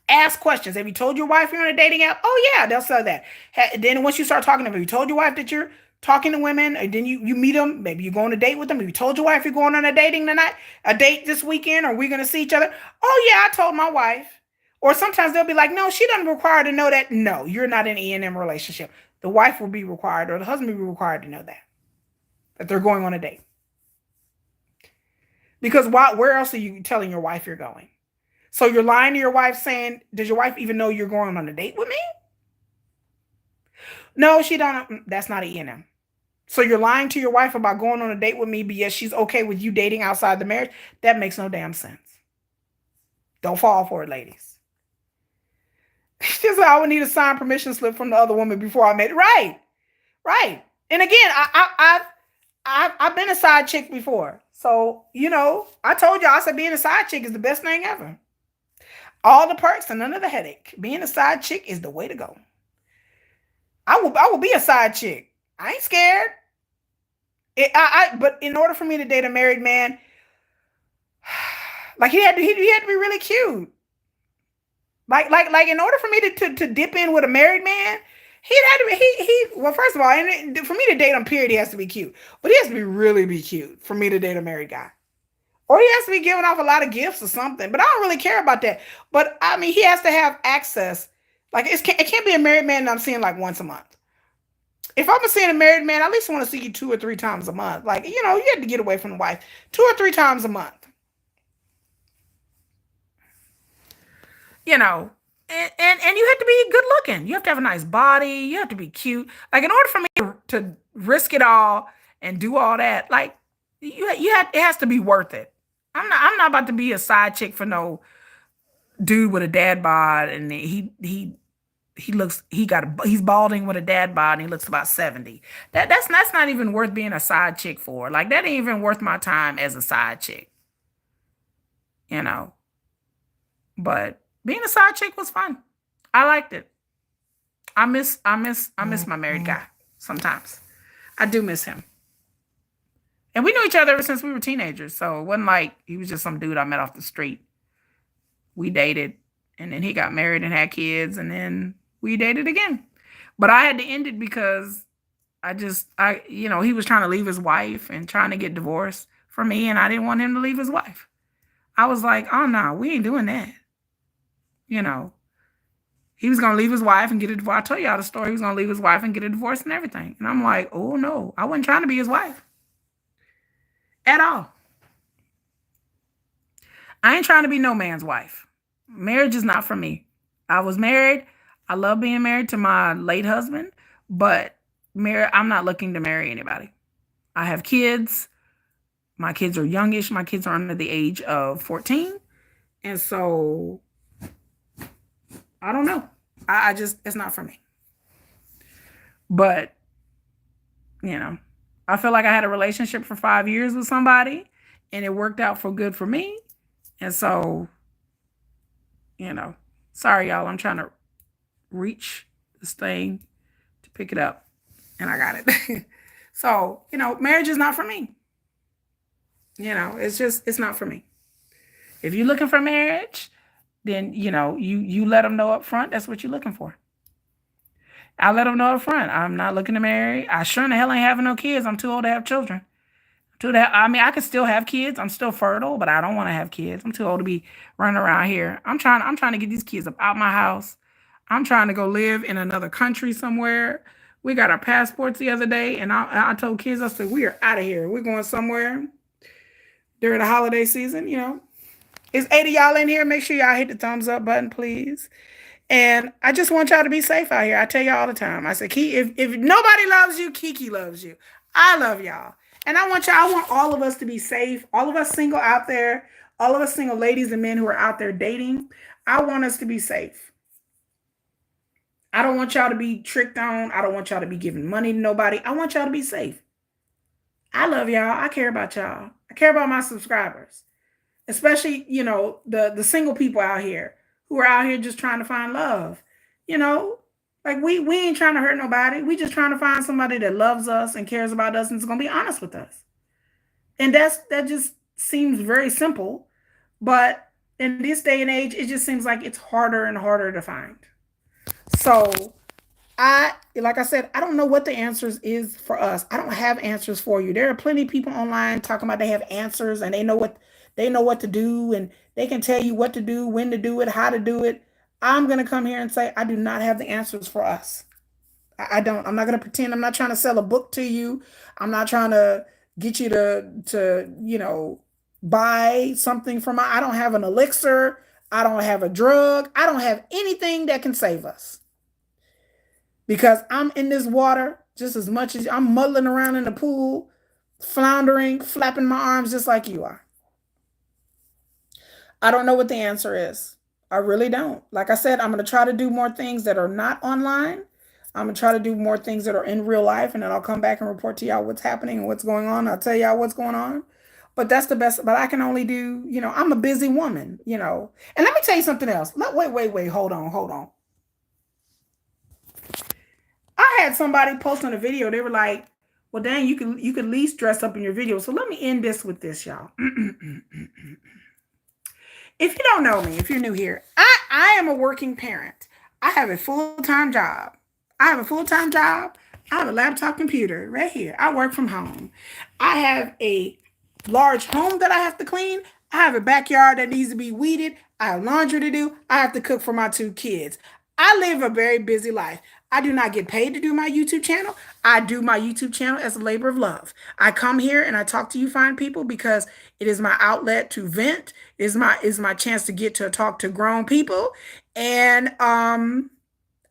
Ask questions. Have you told your wife you're on a dating app? Oh, yeah, they'll say that. Then once you start talking to them, have you told your wife that you're talking to women? And then you meet them. Maybe you go on a date with them. Have you told your wife you're going on a date this weekend? Are we going to see each other? Oh, yeah, I told my wife. Or sometimes they'll be like, no, she doesn't require to know that. No, you're not in an E&M relationship. The wife will be required or the husband will be required to know that they're going on a date. Because where else are you telling your wife you're going? So you're lying to your wife saying, does your wife even know you're going on a date with me? No, she don't. That's not an E&M. So you're lying to your wife about going on a date with me, but yes, she's okay with you dating outside the marriage. That makes no damn sense. Don't fall for it, ladies. Just I would need a signed permission slip from the other woman before I made it. Right. And again, I've been a side chick before. So, I told y'all, I said being a side chick is the best thing ever. All the perks and none of the headache. Being a side chick is the way to go. I will be a side chick. I ain't scared. But in order for me to date a married man, like he had to be really cute. Like in order for me to dip in with a married man, he had to be well, first of all, and for me to date him, period, he has to be cute. But he has to really be cute for me to date a married guy. Or he has to be giving off a lot of gifts or something. But I don't really care about that. But I mean, he has to have access. Like it can't be a married man that I'm seeing like once a month. If I'm seeing a married man, I at least want to see you 2 or 3 times a month. Like, you have to get away from the wife 2 or 3 times a month. And you have to be good looking. You have to have a nice body. You have to be cute. Like in order for me to risk it all and do all that, like it has to be worth it. I'm not about to be a side chick for no dude with a dad bod and he's balding with a dad bod and he looks about 70. That's not even worth being a side chick for. Like that ain't even worth my time as a side chick. But being a side chick was fun. I liked it. I miss my married guy sometimes. I do miss him. And we knew each other ever since we were teenagers. So it wasn't like he was just some dude I met off the street. We dated and then he got married and had kids and then we dated again. But I had to end it because he was trying to leave his wife and trying to get divorced from me and I didn't want him to leave his wife. I was like, oh no, we ain't doing that. He was going to leave his wife and get a divorce. I told y'all the story. He was going to leave his wife and get a divorce and everything. And I'm like, oh no, I wasn't trying to be his wife at all. I ain't trying to be no man's wife. Marriage is not for me. I was married. I love being married to my late husband, but I'm not looking to marry anybody. I have kids. My kids are youngish. My kids are under the age of 14. And so I don't know. It's not for me. But, I feel like I had a relationship for 5 years with somebody and it worked out for good for me. And so, sorry, y'all, I'm trying to reach this thing to pick it up, and I got it. So, marriage is not for me. It's not for me. If you're looking for marriage, then, you let them know up front that's what you're looking for. I let them know up front. I'm not looking to marry. I sure in the hell ain't having no kids. I'm too old to have children. I could still have kids. I'm still fertile, but I don't want to have kids. I'm too old to be running around here. I'm trying to get these kids up out my house. I'm trying to go live in another country somewhere. We got our passports the other day, and I told kids, I said, we are out of here. We're going somewhere during the holiday season, Is 8 of y'all in here? Make sure y'all hit the thumbs up button, please. And I just want y'all to be safe out here. I tell y'all all the time. I said, if nobody loves you, Kiki loves you. I love y'all. And I want all of us to be safe. All of us single out there, all of us single ladies and men who are out there dating, I want us to be safe. I don't want y'all to be tricked on. I don't want y'all to be giving money to nobody. I want y'all to be safe. I love y'all. I care about y'all. I care about my subscribers. Especially, the single people out here who are out here just trying to find love. Like we ain't trying to hurt nobody. We just trying to find somebody that loves us and cares about us and is going to be honest with us. And that just seems very simple. But in this day and age, it just seems like it's harder and harder to find. So like I said, I don't know what the answers is for us. I don't have answers for you. There are plenty of people online talking about they have answers and they know what to do, and they can tell you what to do, when to do it, how to do it. I'm going to come here and say, I do not have the answers for us. I don't. I'm not going to pretend. I'm not trying to sell a book to you. I'm not trying to get you to buy something from I don't have an elixir. I don't have a drug. I don't have anything that can save us. Because I'm in this water just as much as I'm muddling around in the pool, floundering, flapping my arms just like you are. I don't know what the answer is. I really don't. Like I said, I'm going to try to do more things that are not online. I'm going to try to do more things that are in real life, and then I'll come back and report to y'all what's happening and what's going on. I'll tell y'all what's going on. But that's the best. But I can only do, I'm a busy woman, And let me tell you something else. Wait. Hold on. I had somebody post on a video. They were like, well, dang, you could at least dress up in your video. So let me end this with this, y'all. If you don't know me, if you're new here, I am a working parent. I have a full-time job. I have a laptop computer right here. I work from home. I have a large home that I have to clean. I have a backyard that needs to be weeded. I have laundry to do. I have to cook for my 2 kids. I live a very busy life. I do not get paid to do my YouTube channel. I do my YouTube channel as a labor of love. I come here and I talk to you fine people because it is my outlet to vent. It is my chance to get to talk to grown people. And I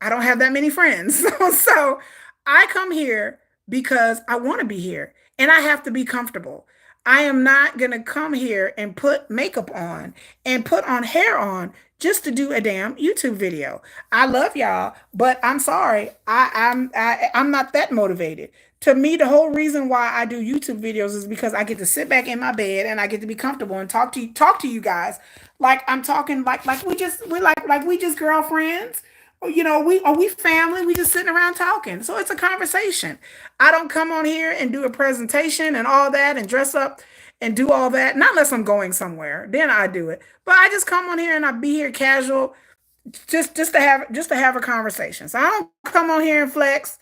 don't have that many friends. So I come here because I want to be here and I have to be comfortable. I am not going to come here and put makeup on and put on hair on just to do a damn YouTube video. I love y'all, but I'm sorry. I'm not that motivated. To me, the whole reason why I do YouTube videos is because I get to sit back in my bed and I get to be comfortable and talk to you guys like I'm talking like we just girlfriends. We family. We just sitting around talking. So it's a conversation. I don't come on here and do a presentation and all that and dress up and do all that. Not unless I'm going somewhere. Then I do it. But I just come on here and I be here casual just to have a conversation. So I don't come on here and flex.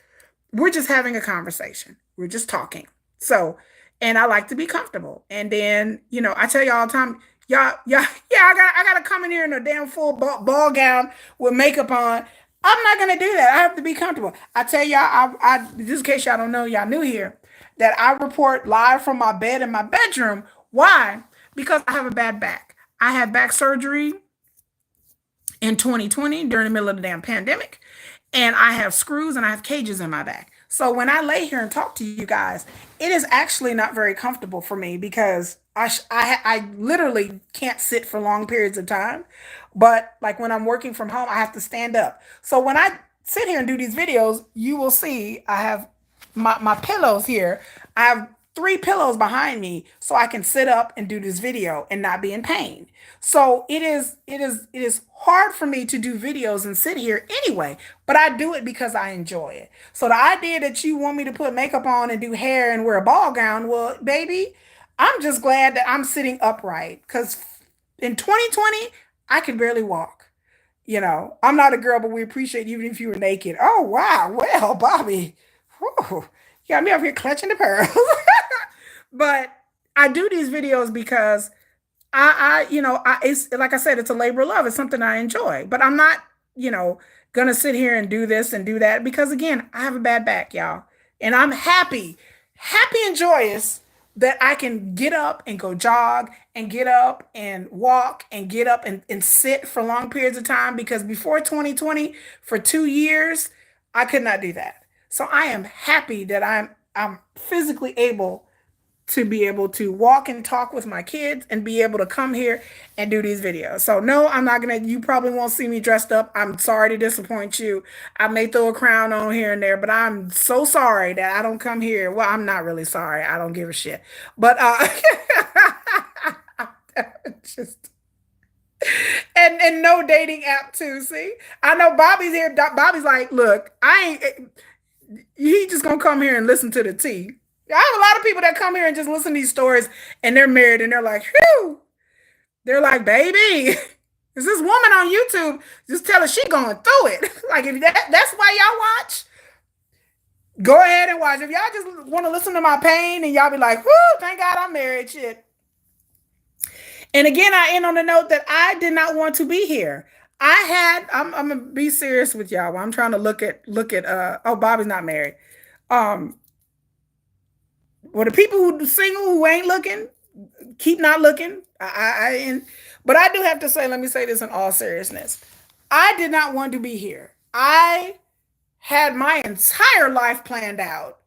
We're just having a conversation. We're just talking. So, and I like to be comfortable. And then, I tell y'all all the time, I gotta come in here in a damn full ball gown with makeup on. I'm not gonna do that. I have to be comfortable. I tell y'all, I just in case y'all don't know, y'all new here, that I report live from my bed in my bedroom. Why? Because I have a bad back. I had back surgery in 2020 during the middle of the damn pandemic, and I have screws and I have cages in my back. So when I lay here and talk to you guys, it is actually not very comfortable for me because I literally can't sit for long periods of time. But like when I'm working from home, I have to stand up. So when I sit here and do these videos, you will see I have my pillows here. I have three pillows behind me so I can sit up and do this video and not be in pain. So it is hard for me to do videos and sit here anyway, but I do it because I enjoy it. So the idea that you want me to put makeup on and do hair and wear a ball gown, well, baby, I'm just glad that I'm sitting upright because in 2020, I could barely walk. I'm not a girl, but we appreciate you even if you were naked. Oh, wow. Well, Bobby, whew, you got me up here clutching the pearls. But I do these videos because it's like I said, it's a labor of love. It's something I enjoy, but I'm not, you know, gonna sit here and do this and do that because again, I have a bad back, y'all, and I'm happy and joyous that I can get up and go jog and get up and walk and get up and sit for long periods of time because before 2020, for 2 years, I could not do that. So I am happy that I'm physically able to walk and talk with my kids and be able to come here and do these videos. So no, I'm not gonna, you probably won't see me dressed up. I'm sorry to disappoint you. I may throw a crown on here and there, but I'm so sorry that I don't come here. Well, I'm not really sorry. I don't give a shit. But just and no dating app too. See, I know Bobby's here. Bobby's like, look, I ain't. He just gonna come here and listen to the tea. I have a lot of people that come here and just listen to these stories and they're married and they're like, whew. They're like, baby, is this woman on YouTube? Just tell her she going through it. Like if that's why y'all watch, go ahead and watch. If y'all just want to listen to my pain and y'all be like, whoo, thank God I'm married, shit. And again, I end on the note that I did not want to be here. I'm gonna be serious with y'all. I'm trying to look at oh, Bobby's not married. Um, well, the people who single who ain't looking, keep not looking. But I do have to say, let me say this in all seriousness. I did not want to be here. I had my entire life planned out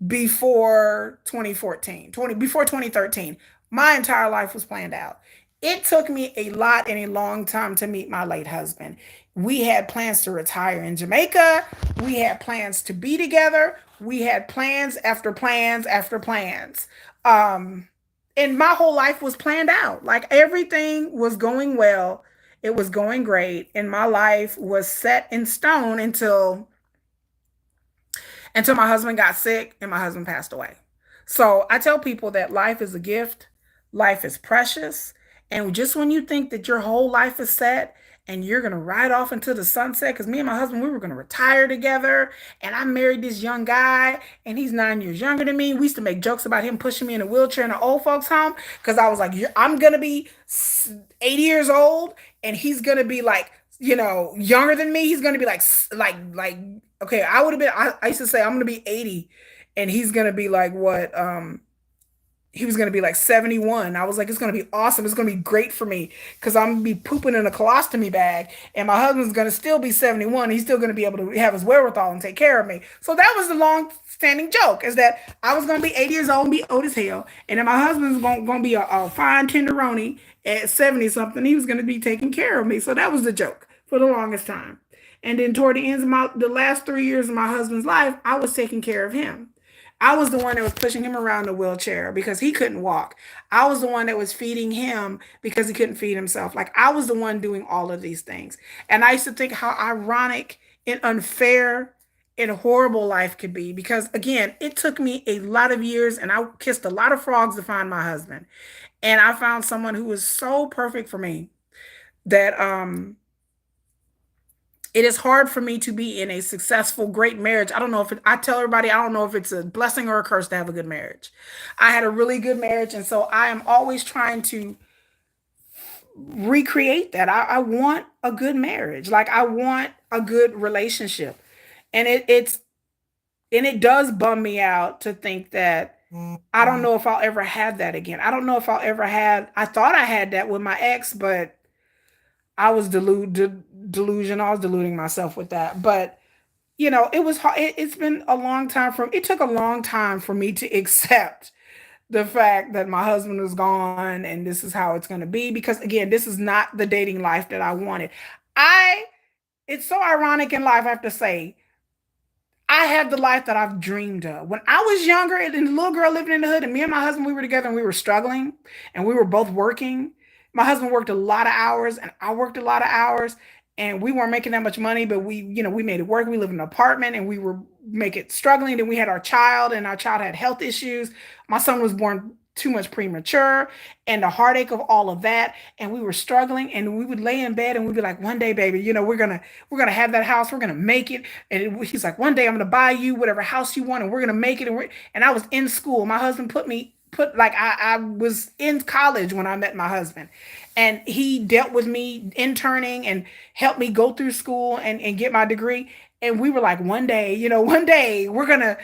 before 2014, before 2013. My entire life was planned out. It took me a lot and a long time to meet my late husband. We had plans to retire in Jamaica. We had plans to be together. We had plans after plans after plans. Um, and my whole life was planned out. Like everything was going well. It was going great. And my life was set in stone until my husband got sick and my husband passed away. So I tell people that life is a gift, life is precious. And just when you think that your whole life is set and you're going to ride off into the sunset, because me and my husband, we were going to retire together. And I married this young guy and he's 9 years younger than me. We used to make jokes about him pushing me in a wheelchair in an old folks home because I was like, I'm going to be 80 years old and he's going to be like, younger than me. He's going to be like, okay, I used to say I'm going to be 80 and he's going to be like what, he was going to be like 71. I was like, it's going to be awesome. It's going to be great for me because I'm going to be pooping in a colostomy bag and my husband's going to still be 71. He's still going to be able to have his wherewithal and take care of me. So that was the long standing joke is that I was going to be 80 years old and be old as hell. And then my husband's going to be a fine tenderoni at 70 something. He was going to be taking care of me. So that was the joke for the longest time. And then toward the ends of the last 3 years of my husband's life, I was taking care of him. I was the one that was pushing him around the wheelchair because he couldn't walk. I was the one that was feeding him because he couldn't feed himself. Like I was the one doing all of these things. And I used to think how ironic and unfair and horrible life could be because again, it took me a lot of years and I kissed a lot of frogs to find my husband. And I found someone who was so perfect for me that it is hard for me to be in a successful, great marriage. I don't know if I tell everybody, I don't know if it's a blessing or a curse to have a good marriage. I had a really good marriage. And so I am always trying to recreate that. I want a good marriage. Like I want a good relationship. And it does bum me out to think that I don't know if I'll ever have that again. I don't know if I'll ever have, I thought I had that with my ex, but I was delusion. I was deluding myself with that. But it was hard. It's been a long time it took a long time for me to accept the fact that my husband was gone and this is how it's going to be. Because again, this is not the dating life that I wanted. It's so ironic in life, I have to say, I have the life that I've dreamed of. When I was younger and a little girl living in the hood, and me and my husband, we were together and we were struggling and we were both working. My husband worked a lot of hours and I worked a lot of hours and we weren't making that much money, but we made it work. We lived in an apartment and we were making struggling. Then we had our child and our child had health issues. My son was born too much premature and the heartache of all of that. And we were struggling and we would lay in bed and we'd be like, one day, baby, we're gonna have that house. We're gonna make it. And he's like, one day I'm gonna buy you whatever house you want, and we're gonna make it. And I was in school. My husband put like I was in college when I met my husband, and he dealt with me interning and helped me go through school and get my degree. And we were like, one day we're gonna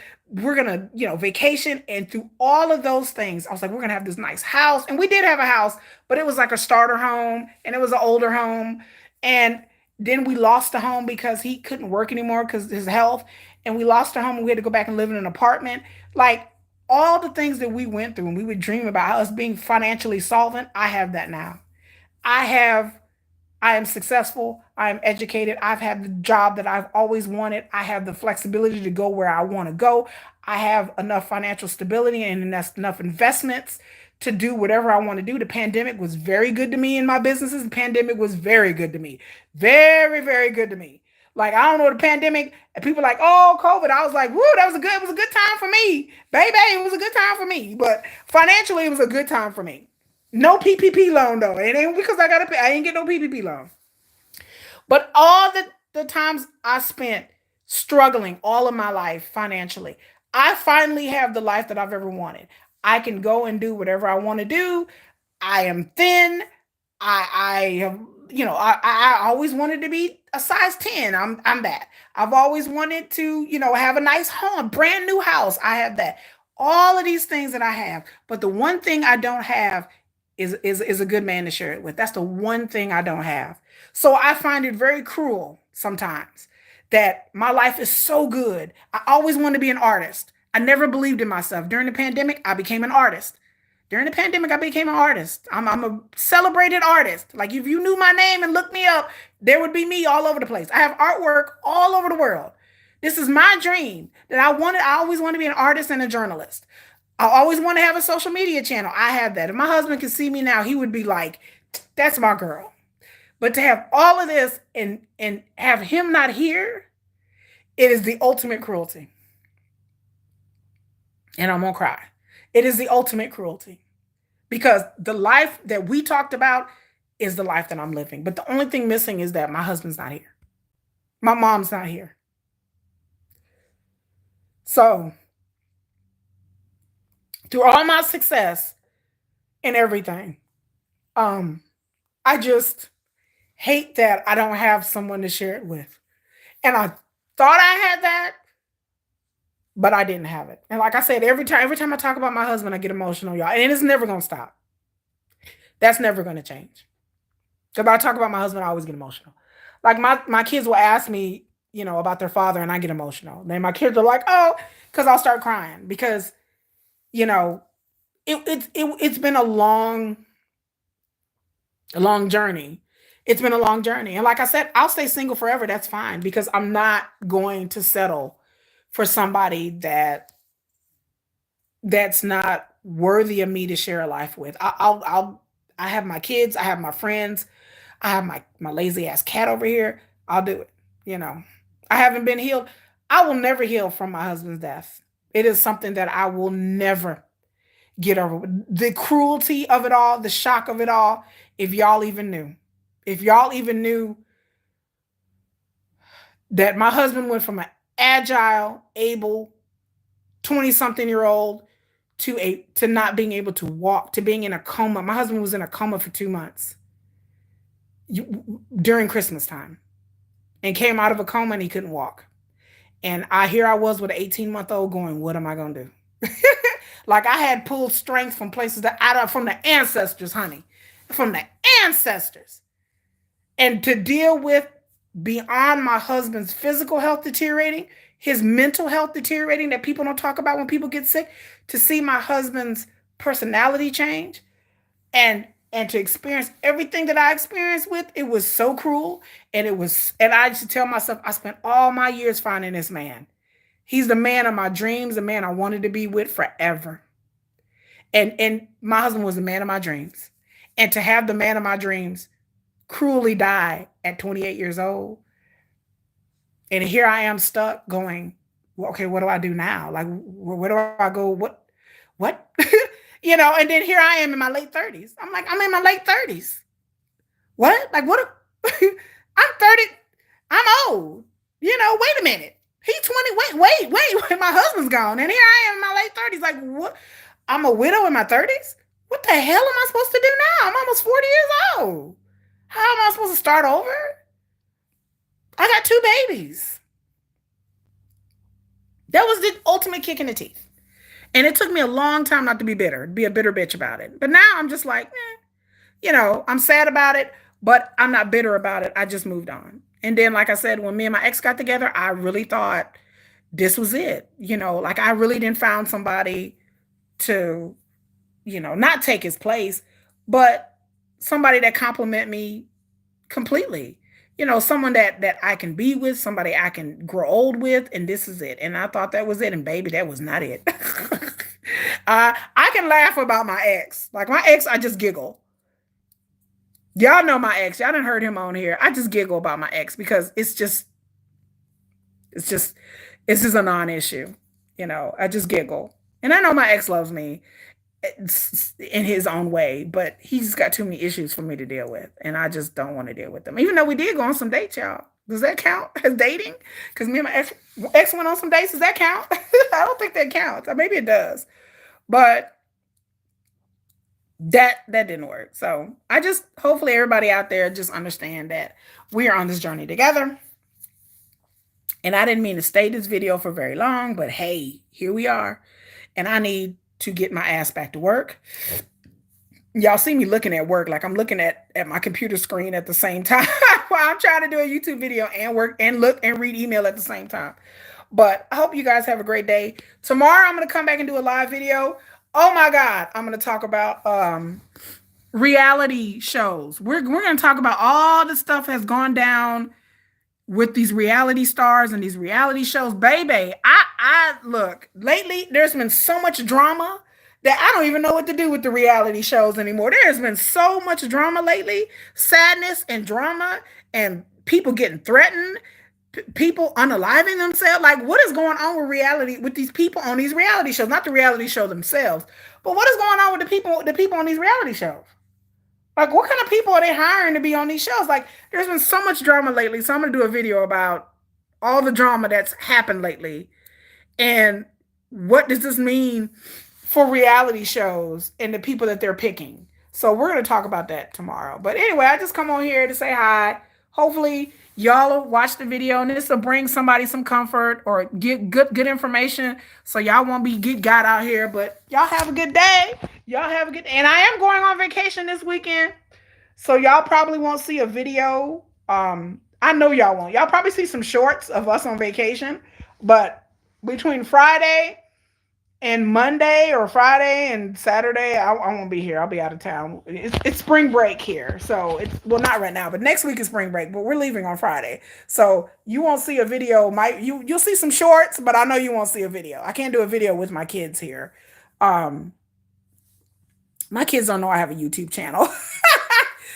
vacation. And through all of those things, I was like, we're gonna have this nice house. And we did have a house, but it was like a starter home and it was an older home. And then we lost the home because he couldn't work anymore because his health. And we lost the home and we had to go back and live in an apartment. Like all the things that we went through and we would dream about us being financially solvent, I have that now. I have I am successful. I am educated. I've had the job that I've always wanted. I have the flexibility to go where I want to go. I have enough financial stability and enough investments to do whatever I want to do. The pandemic was very good to me in my businesses. The pandemic was very good to me. Very, very good to me. Like, I don't know, the pandemic, and people are like, oh, COVID. I was like, woo, it was a good time for me. Baby, it was a good time for me. But financially, it was a good time for me. No PPP loan though. It ain't because I gotta pay. I ain't get no PPP loan. But all the times I spent struggling all of my life financially, I finally have the life that I've ever wanted. I can go and do whatever I want to do. I am thin. I have, I always wanted to be a size 10. I'm that. I've always wanted to, have a nice home, brand new house. I have that. All of these things that I have. But the one thing I don't have is a good man to share it with. That's the one thing I don't have. So I find it very cruel sometimes that my life is so good. I always wanted to be an artist. I never believed in myself. During the pandemic, I became an artist. During the pandemic, I became an artist. I'm a celebrated artist. Like if you knew my name and looked me up, there would be me all over the place. I have artwork all over the world. This is my dream that I wanted. I always wanted to be an artist and a journalist. I always want to have a social media channel. I have that. If my husband could see me now, he would be like, that's my girl. But to have all of this and have him not here, it is the ultimate cruelty. And I'm gonna cry. It is the ultimate cruelty. Because the life that we talked about is the life that I'm living. But the only thing missing is that my husband's not here. My mom's not here. So through all my success and everything, um, I just hate that I don't have someone to share it with. And I thought I had that, but I didn't have it. And like I said, every time I talk about my husband, I get emotional, y'all. And it's never gonna stop. That's never gonna change. Because I talk about my husband, I always get emotional. Like my kids will ask me, about their father, and I get emotional. Then my kids are like, oh, because I'll start crying because you know it's been a long journey. It's been a long journey. And like I said, I'll stay single forever. That's fine because I'm not going to settle for somebody that's not worthy of me to share a life with. I have my kids, I have my friends, I have my lazy ass cat over here. I'll do it. You know, I haven't been healed. I will never heal from my husband's death. It is something that I will never get over. The cruelty of it all, the shock of it all. If y'all even knew, if y'all even knew that my husband went from an agile, able 20 something year old to not being able to walk, to being in a coma. My husband was in a coma for 2 months during Christmas time and came out of a coma and he couldn't walk. And I was with an 18-month-old going, what am I gonna do? Like I had pulled strength from places that from the ancestors, honey, from the ancestors. And to deal with beyond my husband's physical health deteriorating, his mental health deteriorating that people don't talk about when people get sick, to see my husband's personality change and to experience everything that I experienced with, it was so cruel. And I used to tell myself, I spent all my years finding this man. He's the man of my dreams, the man I wanted to be with forever. And my husband was the man of my dreams. And to have the man of my dreams cruelly die at 28 years old, and here I am stuck going, well, okay, what do I do now? Like, where do I go? What? And then here I am in my late 30s. I'm like, I'm in my late 30s. What? Like, what? I'm 30. I'm old. Wait a minute. He's 20. Wait. My husband's gone. And here I am in my late 30s. Like, what? I'm a widow in my 30s? What the hell am I supposed to do now? I'm almost 40 years old. How am I supposed to start over? I got 2 babies. That was the ultimate kick in the teeth. And it took me a long time not to be bitter, be a bitter bitch about it. But now I'm just like, I'm sad about it, but I'm not bitter about it. I just moved on. And then, like I said, when me and my ex got together, I really thought this was it. Like I really didn't found somebody to, not take his place, but somebody that compliment me completely. Someone that I can be with, somebody I can grow old with, and this is it. And I thought that was it, and baby, that was not it. I can laugh about my ex. Like my ex, I just giggle. Y'all know my ex. Y'all didn't heard him on here. I just giggle about my ex because it's just, it's just a non-issue. I just giggle. And I know my ex loves me in his own way, but he's got too many issues for me to deal with. And I just don't want to deal with them. Even though we did go on some dates, y'all. Does that count as dating? Because me and my ex went on some dates. Does that count? I don't think that counts. Or maybe it does. But that didn't work. So I just, hopefully everybody out there just understand that we are on this journey together. And I didn't mean to stay this video for very long, but hey, here we are. And I need to get my ass back to work. Y'all see me looking at work, like I'm looking at my computer screen at the same time while I'm trying to do a YouTube video and work and look and read email at the same time. But I hope you guys have a great day. Tomorrow, I'm going to come back and do a live video. Oh my God. I'm going to talk about reality shows. We're going to talk about all the stuff has gone down with these reality stars and these reality shows. Baby, I look, lately there's been so much drama that I don't even know what to do with the reality shows anymore. There's been so much drama lately, sadness and drama, and people getting threatened, people unaliving themselves. Like, what is going on with reality, with these people on these reality shows? Not the reality show themselves, but what is going on with the people on these reality shows? Like, what kind of people are they hiring to be on these shows? Like, there's been so much drama lately. So I'm going to do a video about all the drama that's happened lately. And what does this mean for reality shows and the people that they're picking? So we're going to talk about that tomorrow. But anyway, I just come on here to say hi. Hopefully y'all will watch the video and this will bring somebody some comfort or get good information so y'all won't be got out here. But y'all have a good day. Y'all have a good day. And I am going on vacation this weekend. So y'all probably won't see a video. I know y'all won't. Y'all probably see some shorts of us on vacation. But between Friday and Monday or Friday and Saturday, I won't be here. I'll be out of town. It's spring break here. So it's, well, not right now, but next week is spring break, but we're leaving on Friday. So you won't see a video. You'll see some shorts, but I know you won't see a video. I can't do a video with my kids here. My kids don't know I have a YouTube channel.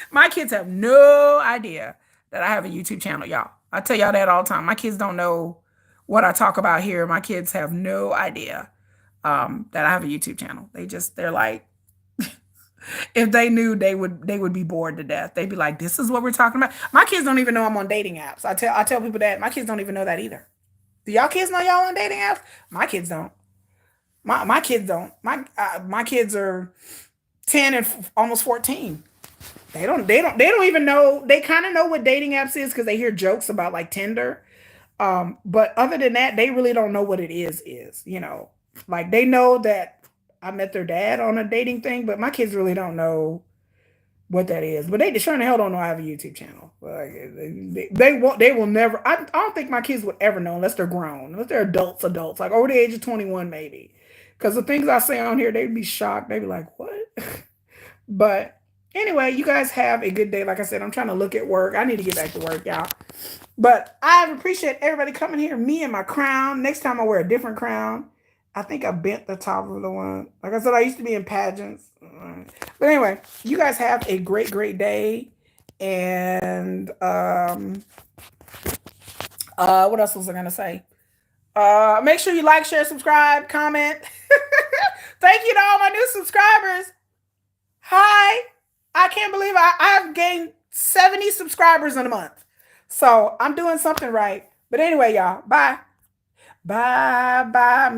My kids have no idea that I have a YouTube channel, y'all. I tell y'all that all the time. My kids don't know what I talk about here. My kids have no idea that I have a YouTube channel. They're like, if they knew, they would be bored to death. They'd be like, this is what we're talking about. My kids don't even know I'm on dating apps. I tell people that my kids don't even know that either. Do y'all kids know y'all on dating apps? My kids don't. My kids don't. My kids are 10 and almost 14. They don't even know. They kind of know what dating apps is because they hear jokes about like Tinder. But other than that, they really don't know what it is, like they know that I met their dad on a dating thing, but my kids really don't know what that is. But they sure in the hell don't know I have a YouTube channel. Like, they will never. I don't think my kids would ever know unless they're grown, unless they're adults, like over the age of 21, maybe. Because the things I say on here, they'd be shocked. They'd be like, what? But Anyway, you guys have a good day. Like I said, I'm trying to look at work. I need to get back to work, y'all. But I appreciate everybody coming here. Me and my crown. Next time I wear a different crown. I think I bent the top of the one. Like I said, I used to be in pageants. But anyway, you guys have a great, great day. And what else was I gonna say? Make sure you like, share, subscribe, comment. Thank you to all my new subscribers. Hi. I can't believe I've gained 70 subscribers in a month. So I'm doing something right. But anyway, y'all, bye. Bye, bye.